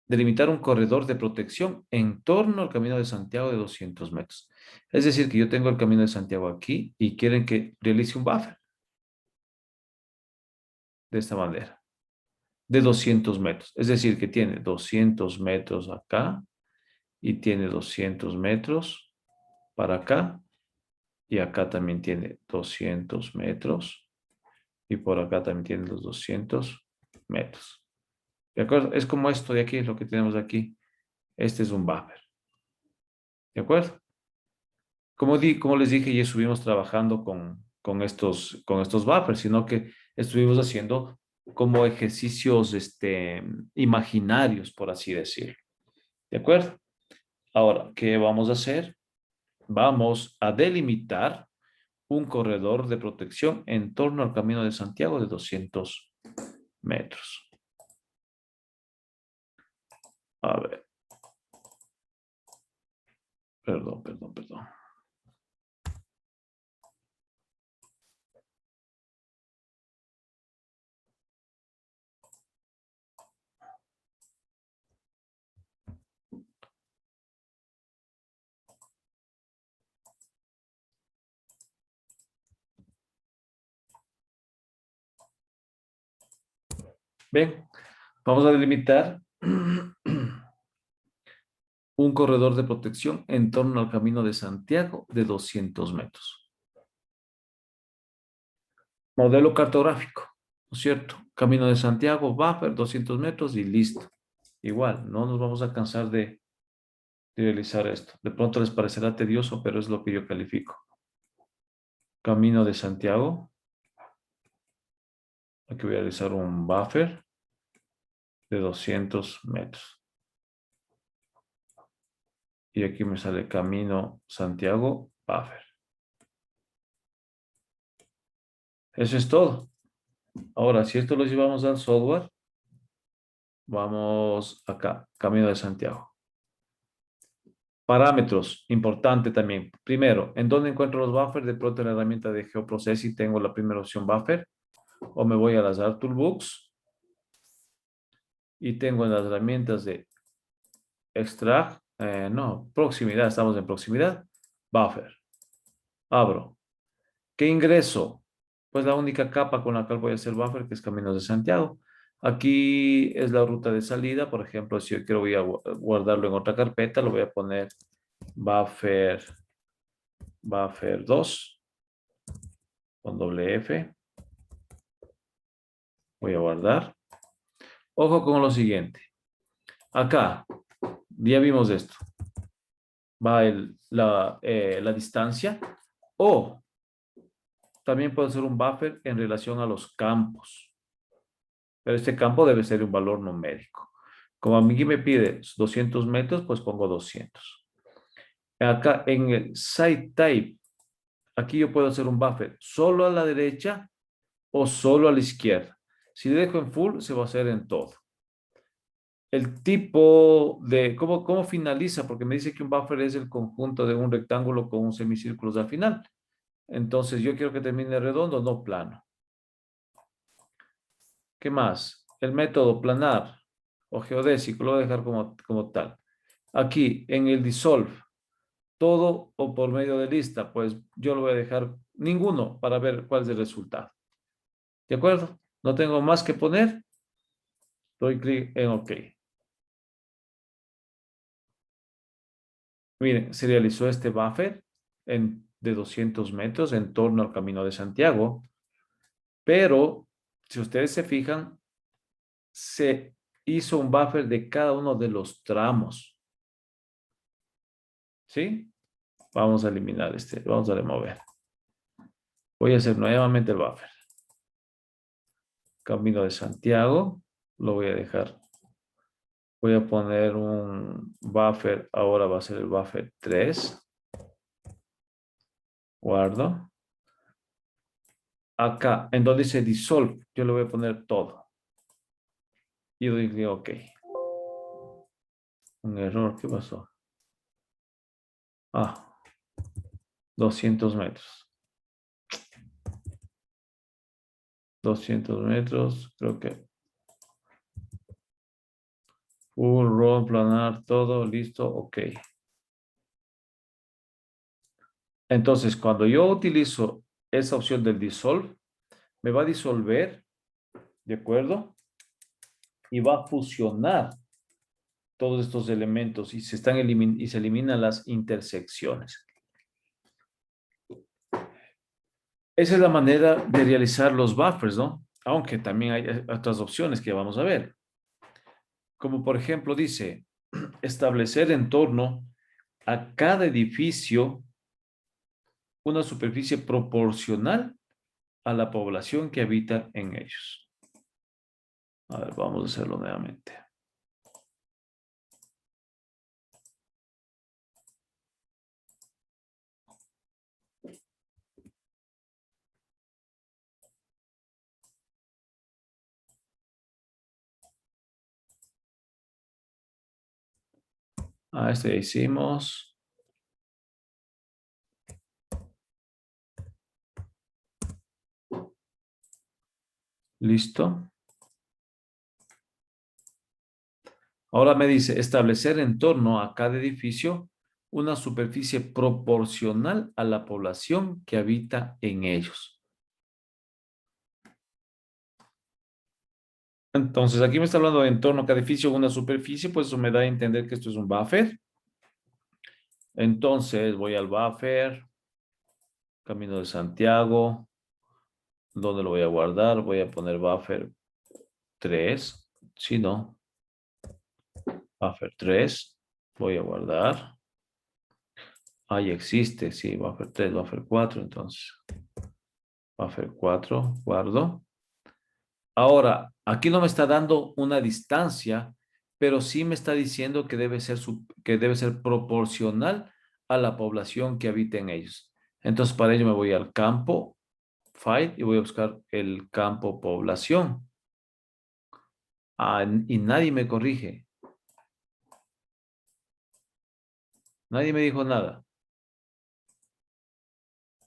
delimitar un corredor de protección en torno al Camino de Santiago de 200 metros. Es decir, que yo tengo el Camino de Santiago aquí y quieren que realice un buffer de esta manera, de 200 metros. Es decir, que tiene 200 metros acá y tiene 200 metros para acá y acá también tiene 200 metros y por acá también tiene los 200 metros. ¿De acuerdo? Es como esto de aquí, es lo que tenemos aquí. Este es un buffer. ¿De acuerdo? Como les dije, ya estuvimos trabajando con estos buffers, sino que estuvimos haciendo como ejercicios imaginarios, por así decirlo. ¿De acuerdo? Ahora, ¿qué vamos a hacer? Vamos a delimitar un corredor de protección en torno al Camino de Santiago de 200 metros. A ver. Perdón. Bien, vamos a delimitar un corredor de protección en torno al Camino de Santiago de 200 metros. Modelo cartográfico, ¿no es cierto? Camino de Santiago, buffer, 200 metros y listo. Igual, no nos vamos a cansar de realizar esto. De pronto les parecerá tedioso, pero es lo que yo califico. Camino de Santiago. Aquí voy a realizar un buffer de 200 metros. Y aquí me sale Camino Santiago, buffer. Eso es todo. Ahora, si esto lo llevamos al software, vamos acá, Camino de Santiago. Parámetros, importante también. Primero, ¿en dónde encuentro los buffers? De pronto en la herramienta de Geoprocessing tengo la primera opción buffer. O me voy a las Art Toolbox. Y tengo en las herramientas de Extract. Proximidad. Estamos en proximidad. Buffer. Abro. ¿Qué ingreso? Pues la única capa con la cual voy a hacer buffer, que es Caminos de Santiago. Aquí es la ruta de salida. Por ejemplo, si yo quiero voy a guardarlo en otra carpeta, lo voy a poner buffer 2 con doble F. Voy a guardar. Ojo con lo siguiente. Acá, ya vimos esto. Va la distancia. O también puede ser un buffer en relación a los campos. Pero este campo debe ser un valor numérico. Como a mí me pide 200 metros, pues pongo 200. Acá en el site type, aquí yo puedo hacer un buffer solo a la derecha o solo a la izquierda. Si le dejo en full, se va a hacer en todo. El tipo de, ¿cómo finaliza? Porque me dice que un buffer es el conjunto de un rectángulo con un semicírculo al final. Entonces yo quiero que termine redondo, no plano. ¿Qué más? El método planar o geodésico lo voy a dejar como tal. Aquí en el dissolve, todo o por medio de lista, pues yo lo voy a dejar ninguno para ver cuál es el resultado. ¿De acuerdo? No tengo más que poner. Doy clic en OK. Miren, se realizó este buffer de 200 metros en torno al Camino de Santiago, pero si ustedes se fijan, se hizo un buffer de cada uno de los tramos. ¿Sí? Vamos a eliminar vamos a remover. Voy a hacer nuevamente el buffer. Camino de Santiago, lo voy a dejar. Voy a poner un buffer, ahora va a ser el buffer 3. Guardo. Acá, en donde dice dissolve, yo le voy a poner todo. Y doy clic OK. Un error, ¿qué pasó? 200 metros. 200 metros, creo que. Full roll, planar, todo, listo, OK. Entonces, cuando yo utilizo esa opción del dissolve, me va a disolver, ¿de acuerdo? Y va a fusionar todos estos elementos y se eliminan las intersecciones. Esa es la manera de realizar los buffers, ¿no? Aunque también hay otras opciones que vamos a ver. Como por ejemplo dice, establecer en torno a cada edificio una superficie proporcional a la población que habita en ellos. A ver, vamos a hacerlo nuevamente. Este ya hicimos. Listo. Ahora me dice establecer en torno a cada edificio una superficie proporcional a la población que habita en ellos. Entonces, aquí me está hablando de en torno a cada edificio una superficie, pues eso me da a entender que esto es un buffer. Entonces, voy al buffer, Camino de Santiago. ¿Dónde lo voy a guardar? Voy a poner buffer 3. Si no, buffer 3. Voy a guardar. Ahí existe, sí, buffer 3, buffer 4, entonces. Buffer 4, guardo. Ahora, aquí no me está dando una distancia, pero sí me está diciendo que debe ser proporcional a la población que habita en ellos. Entonces, para ello me voy al campo, File, y voy a buscar el campo población. Y nadie me corrige. Nadie me dijo nada.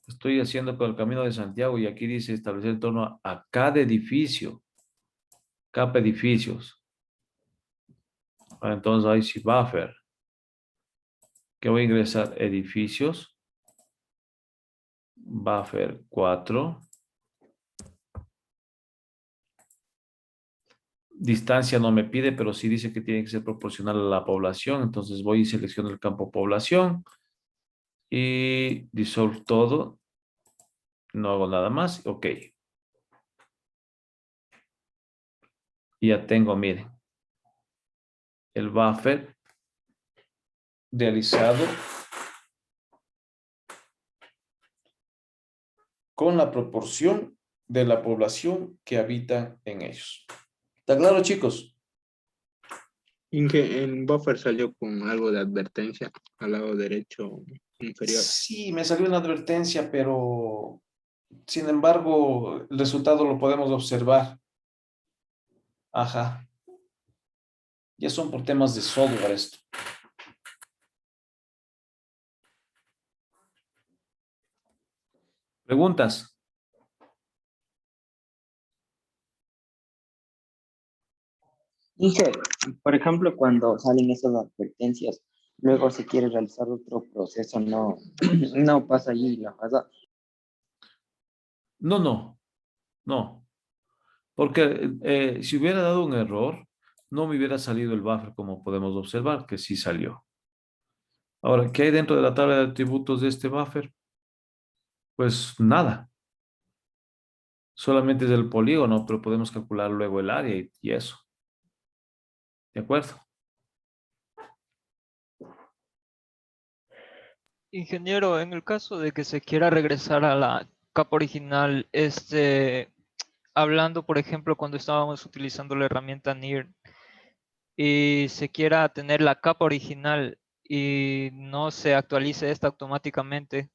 Estoy haciendo con el Camino de Santiago y aquí dice establecer en torno a cada edificio. Capa edificios. Entonces ahí sí buffer. Que voy a ingresar edificios. Buffer 4. Distancia no me pide, pero sí dice que tiene que ser proporcional a la población. Entonces voy y selecciono el campo población y dissolve todo. No hago nada más. Ok. Y ya tengo, miren, el buffer realizado con la proporción de la población que habita en ellos. ¿Está claro, chicos? Inge, en buffer salió con algo de advertencia al lado derecho inferior. Sí, me salió una advertencia, pero sin embargo, el resultado lo podemos observar. Ajá. Ya son por temas de software esto. ¿Preguntas? Dice, por ejemplo, cuando salen esas advertencias, luego se quiere realizar otro proceso, no, no pasa allí la fase. No, no, no. Porque si hubiera dado un error, no me hubiera salido el buffer como podemos observar, que sí salió. Ahora, ¿qué hay dentro de la tabla de atributos de este buffer? Pues nada. Solamente es el polígono, pero podemos calcular luego el área y eso. ¿De acuerdo? Ingeniero, en el caso de que se quiera regresar a la capa original, hablando, por ejemplo, cuando estábamos utilizando la herramienta NIR y se quiera tener la capa original y no se actualice esta automáticamente,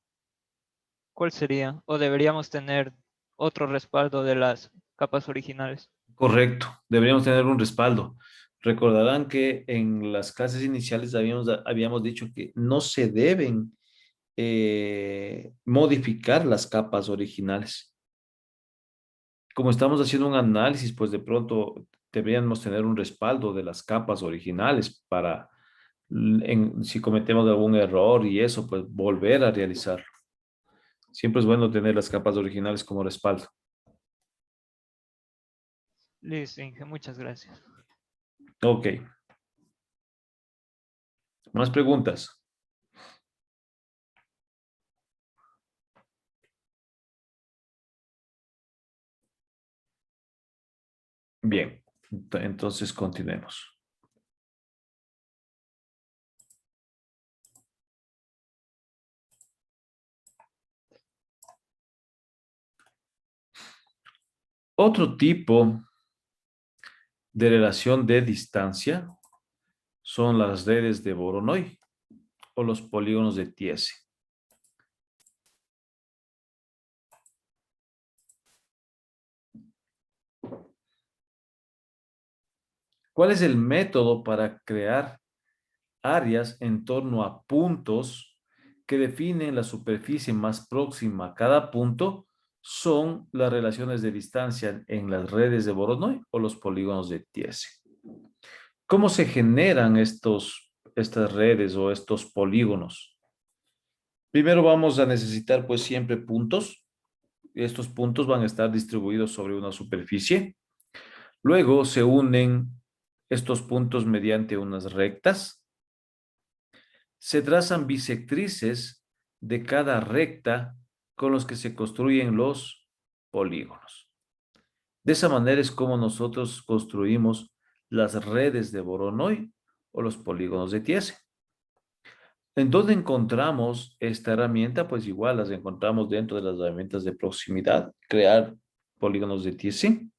¿cuál sería? ¿O deberíamos tener otro respaldo de las capas originales? Correcto. Deberíamos tener un respaldo. Recordarán que en las clases iniciales habíamos dicho que no se deben modificar las capas originales. Como estamos haciendo un análisis, pues de pronto deberíamos tener un respaldo de las capas originales para, si cometemos algún error y eso, pues volver a realizarlo. Siempre es bueno tener las capas originales como respaldo. Listo, Inge, muchas gracias. Ok. ¿Más preguntas? Bien, entonces continuemos. Otro tipo de relación de distancia son las redes de Voronoi o los polígonos de Tiese. ¿Cuál es el método para crear áreas en torno a puntos que definen la superficie más próxima a cada punto? Son las relaciones de distancia en las redes de Voronoi o los polígonos de Tiese. ¿Cómo se generan estas redes o estos polígonos? Primero vamos a necesitar pues siempre puntos. Estos puntos van a estar distribuidos sobre una superficie. Luego se unen estos puntos mediante unas rectas. Se trazan bisectrices de cada recta con los que se construyen los polígonos. De esa manera es como nosotros construimos las redes de Voronoi o los polígonos de Tiese. ¿En dónde encontramos esta herramienta? Pues igual las encontramos dentro de las herramientas de proximidad, crear polígonos de Tiese.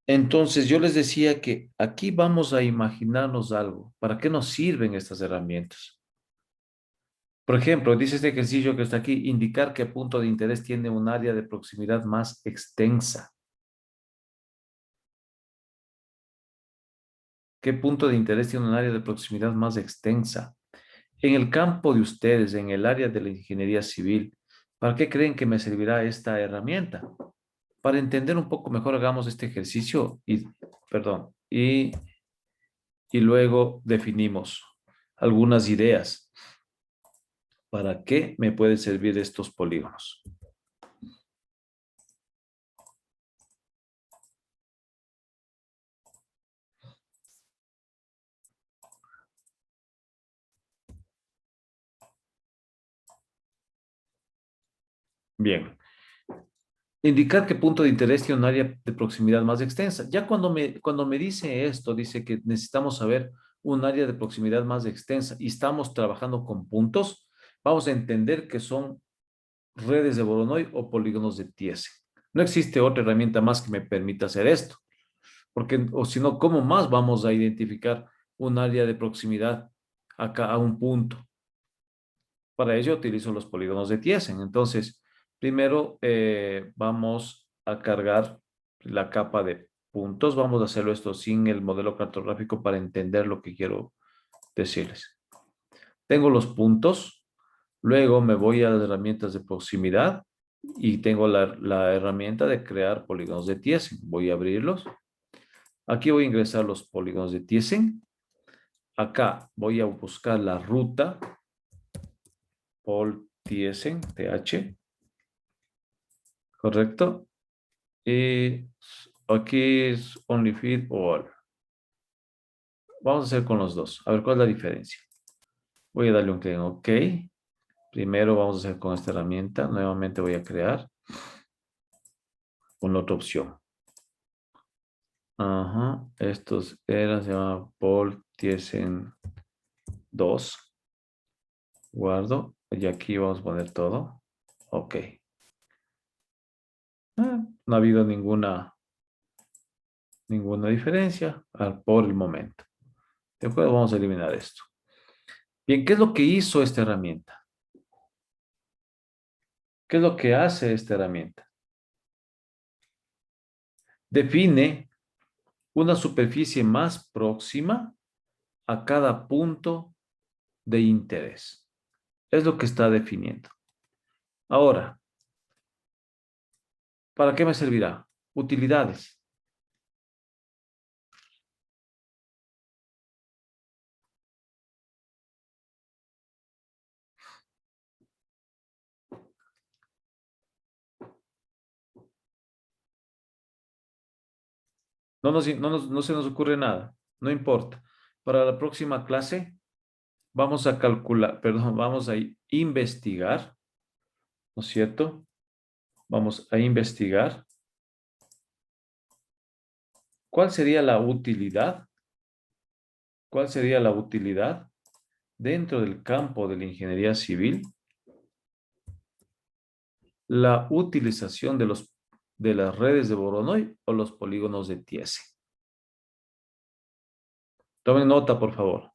Entonces yo les decía que aquí vamos a imaginarnos algo. ¿Para qué nos sirven estas herramientas? Por ejemplo, dice este ejercicio que está aquí, indicar qué punto de interés tiene un área de proximidad más extensa. ¿Qué punto de interés tiene un área de proximidad más extensa? En el campo de ustedes, en el área de la ingeniería civil, ¿para qué creen que me servirá esta herramienta? Para entender un poco mejor, hagamos este ejercicio y luego definimos algunas ideas. ¿Para qué me pueden servir estos polígonos? Bien. Indicar qué punto de interés tiene un área de proximidad más extensa. Ya cuando me dice esto, dice que necesitamos saber un área de proximidad más extensa y estamos trabajando con puntos, vamos a entender que son redes de Voronoi o polígonos de Thiessen. No existe otra herramienta más que me permita hacer esto, porque, o si no, ¿cómo más vamos a identificar un área de proximidad acá a un punto? Para ello utilizo los polígonos de Thiessen. Entonces, primero vamos a cargar la capa de puntos. Vamos a hacerlo esto sin el modelo cartográfico para entender lo que quiero decirles. Tengo los puntos, luego me voy a las herramientas de proximidad y tengo la herramienta de crear polígonos de Thiessen. Voy a abrirlos. Aquí voy a ingresar los polígonos de Thiessen. Acá voy a buscar la ruta Paul Thiessen, TH, ¿correcto? Y aquí es only feed all. Vamos a hacer con los dos. A ver, ¿cuál es la diferencia? Voy a darle un clic en OK. Primero vamos a hacer con esta herramienta. Nuevamente voy a crear una otra opción. Ajá. Estos eran, se llama Paul Thiessen 2. Guardo. Y aquí vamos a poner todo. OK. No ha habido ninguna diferencia por el momento. De acuerdo, vamos a eliminar esto. Bien, ¿qué es lo que hizo esta herramienta? ¿Qué es lo que hace esta herramienta? Define una superficie más próxima a cada punto de interés. Es lo que está definiendo. Ahora, ¿para qué me servirá? Utilidades. No se nos ocurre nada. No importa. Para la próxima clase vamos a calcular, perdón, vamos a investigar, ¿no es cierto? Vamos a investigar cuál sería la utilidad. ¿Cuál sería la utilidad dentro del campo de la ingeniería civil? La utilización de las redes de Voronoi o los polígonos de Thiessen. Tomen nota, por favor.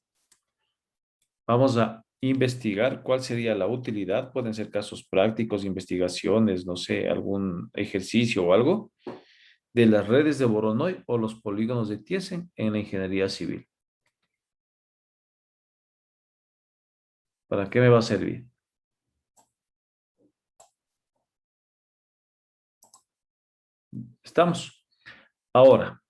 Vamos a investigar cuál sería la utilidad. Pueden ser casos prácticos, investigaciones, no sé, algún ejercicio o algo, de las redes de Voronoi o los polígonos de Thiessen en la ingeniería civil. ¿Para qué me va a servir? ¿Estamos? Ahora,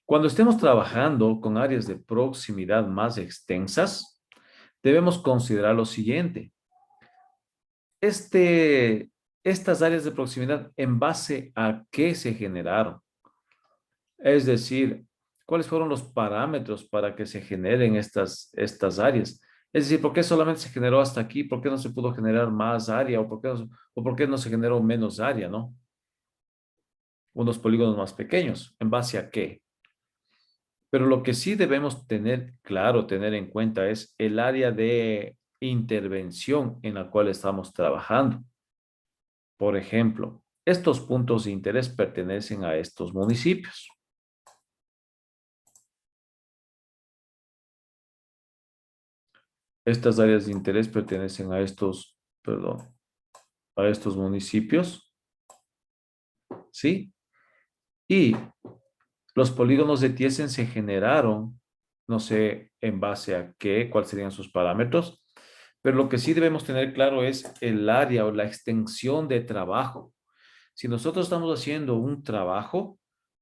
cuando estemos trabajando con áreas de proximidad más extensas, debemos considerar lo siguiente. Estas áreas de proximidad, ¿en base a qué se generaron? Es decir, ¿cuáles fueron los parámetros para que se generen estas áreas? Es decir, ¿por qué solamente se generó hasta aquí? ¿Por qué no se pudo generar más área? ¿O por qué no se generó menos área, no? Unos polígonos más pequeños. ¿En base a qué? Pero lo que sí debemos tener claro, tener en cuenta es el área de intervención en la cual estamos trabajando. Por ejemplo, estos puntos de interés pertenecen a estos municipios. Estas áreas de interés pertenecen a estos municipios. ¿Sí? Y los polígonos de Thiessen se generaron, no sé en base a qué, cuáles serían sus parámetros, pero lo que sí debemos tener claro es el área o la extensión de trabajo. Si nosotros estamos haciendo un trabajo,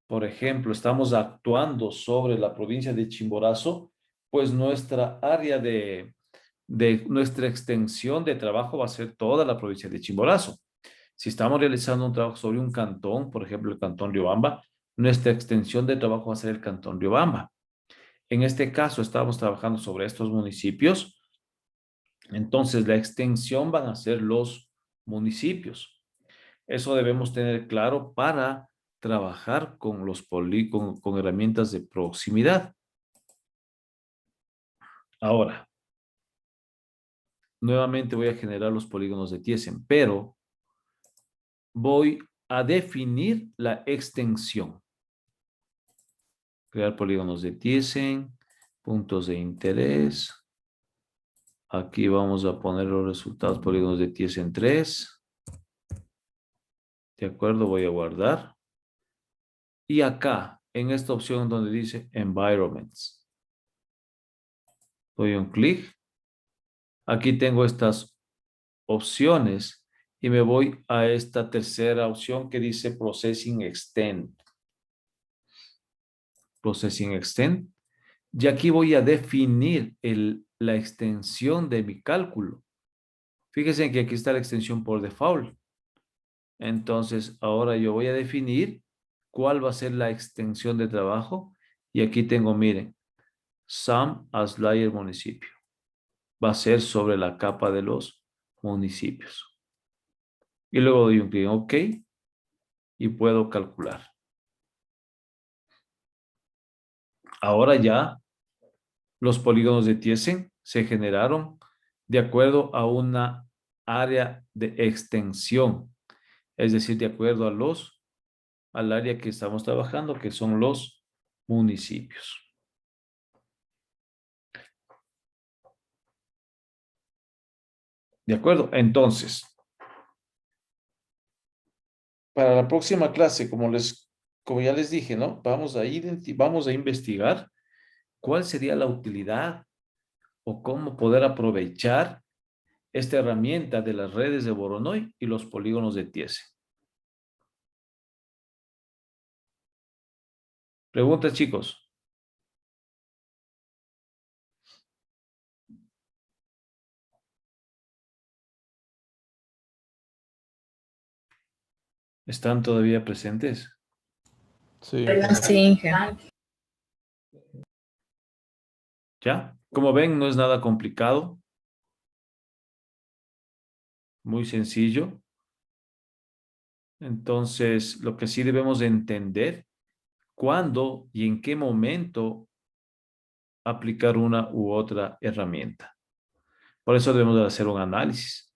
por ejemplo, estamos actuando sobre la provincia de Chimborazo, pues nuestra área de nuestra extensión de trabajo va a ser toda la provincia de Chimborazo. Si estamos realizando un trabajo sobre un cantón, por ejemplo, el cantón Riobamba, nuestra extensión de trabajo va a ser el cantón Riobamba. En este caso, estamos trabajando sobre estos municipios, entonces la extensión van a ser los municipios. Eso debemos tener claro para trabajar con los con herramientas de proximidad. Ahora, nuevamente voy a generar los polígonos de Thiessen, pero voy a definir la extensión. Crear polígonos de Thiessen, puntos de interés. Aquí vamos a poner los resultados polígonos de Thiessen 3. De acuerdo, voy a guardar. Y acá, en esta opción donde dice Environments, doy un clic. Aquí tengo estas opciones y me voy a esta tercera opción que dice Processing Extend. Processing Extend. Y aquí voy a definir la extensión de mi cálculo. Fíjense que aquí está la extensión por default. Entonces, ahora yo voy a definir cuál va a ser la extensión de trabajo. Y aquí tengo, miren, Sum as Layer Municipio. Va a ser sobre la capa de los municipios. Y luego doy un clic en OK y puedo calcular. Ahora ya los polígonos de Thiessen se generaron de acuerdo a una área de extensión. Es decir, de acuerdo al área que estamos trabajando, que son los municipios. ¿De acuerdo? Entonces, para la próxima clase, como ya les dije, ¿no? Vamos a investigar cuál sería la utilidad o cómo poder aprovechar esta herramienta de las redes de Voronoi y los polígonos de Thiessen. Preguntas, chicos. ¿Están todavía presentes? Sí. Sí, Inge. ¿Ya? Como ven, no es nada complicado. Muy sencillo. Entonces, lo que sí debemos de entender, cuándo y en qué momento aplicar una u otra herramienta. Por eso debemos de hacer un análisis.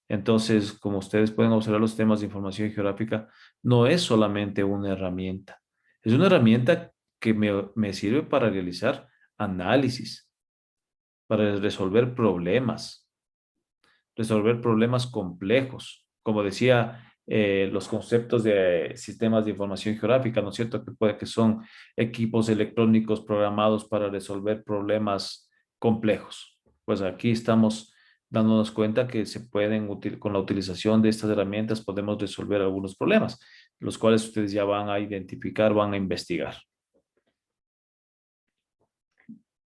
Entonces, como ustedes pueden observar, los temas de información geográfica no es solamente una herramienta. Es una herramienta que me sirve para realizar análisis, para resolver problemas complejos. Como decía, los conceptos de sistemas de información geográfica, ¿no es cierto? Que son equipos electrónicos programados para resolver problemas complejos. Pues aquí estamos dándonos cuenta que con la utilización de estas herramientas podemos resolver algunos problemas, los cuales ustedes ya van a identificar, van a investigar.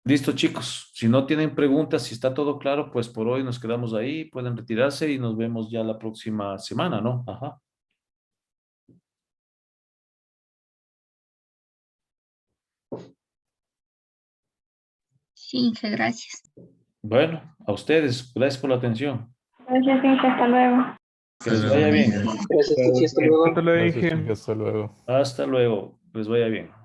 Listo, chicos. Si no tienen preguntas, si está todo claro, pues por hoy nos quedamos ahí. Pueden retirarse y nos vemos ya la próxima semana, ¿no? Ajá. Sí, Inge, gracias. Bueno, a ustedes, gracias por la atención. Gracias, Inge, hasta luego. Que les vaya bien. Gracias, Tuti, hasta luego. Gracias, Inge, hasta luego. Hasta luego. Que les vaya bien.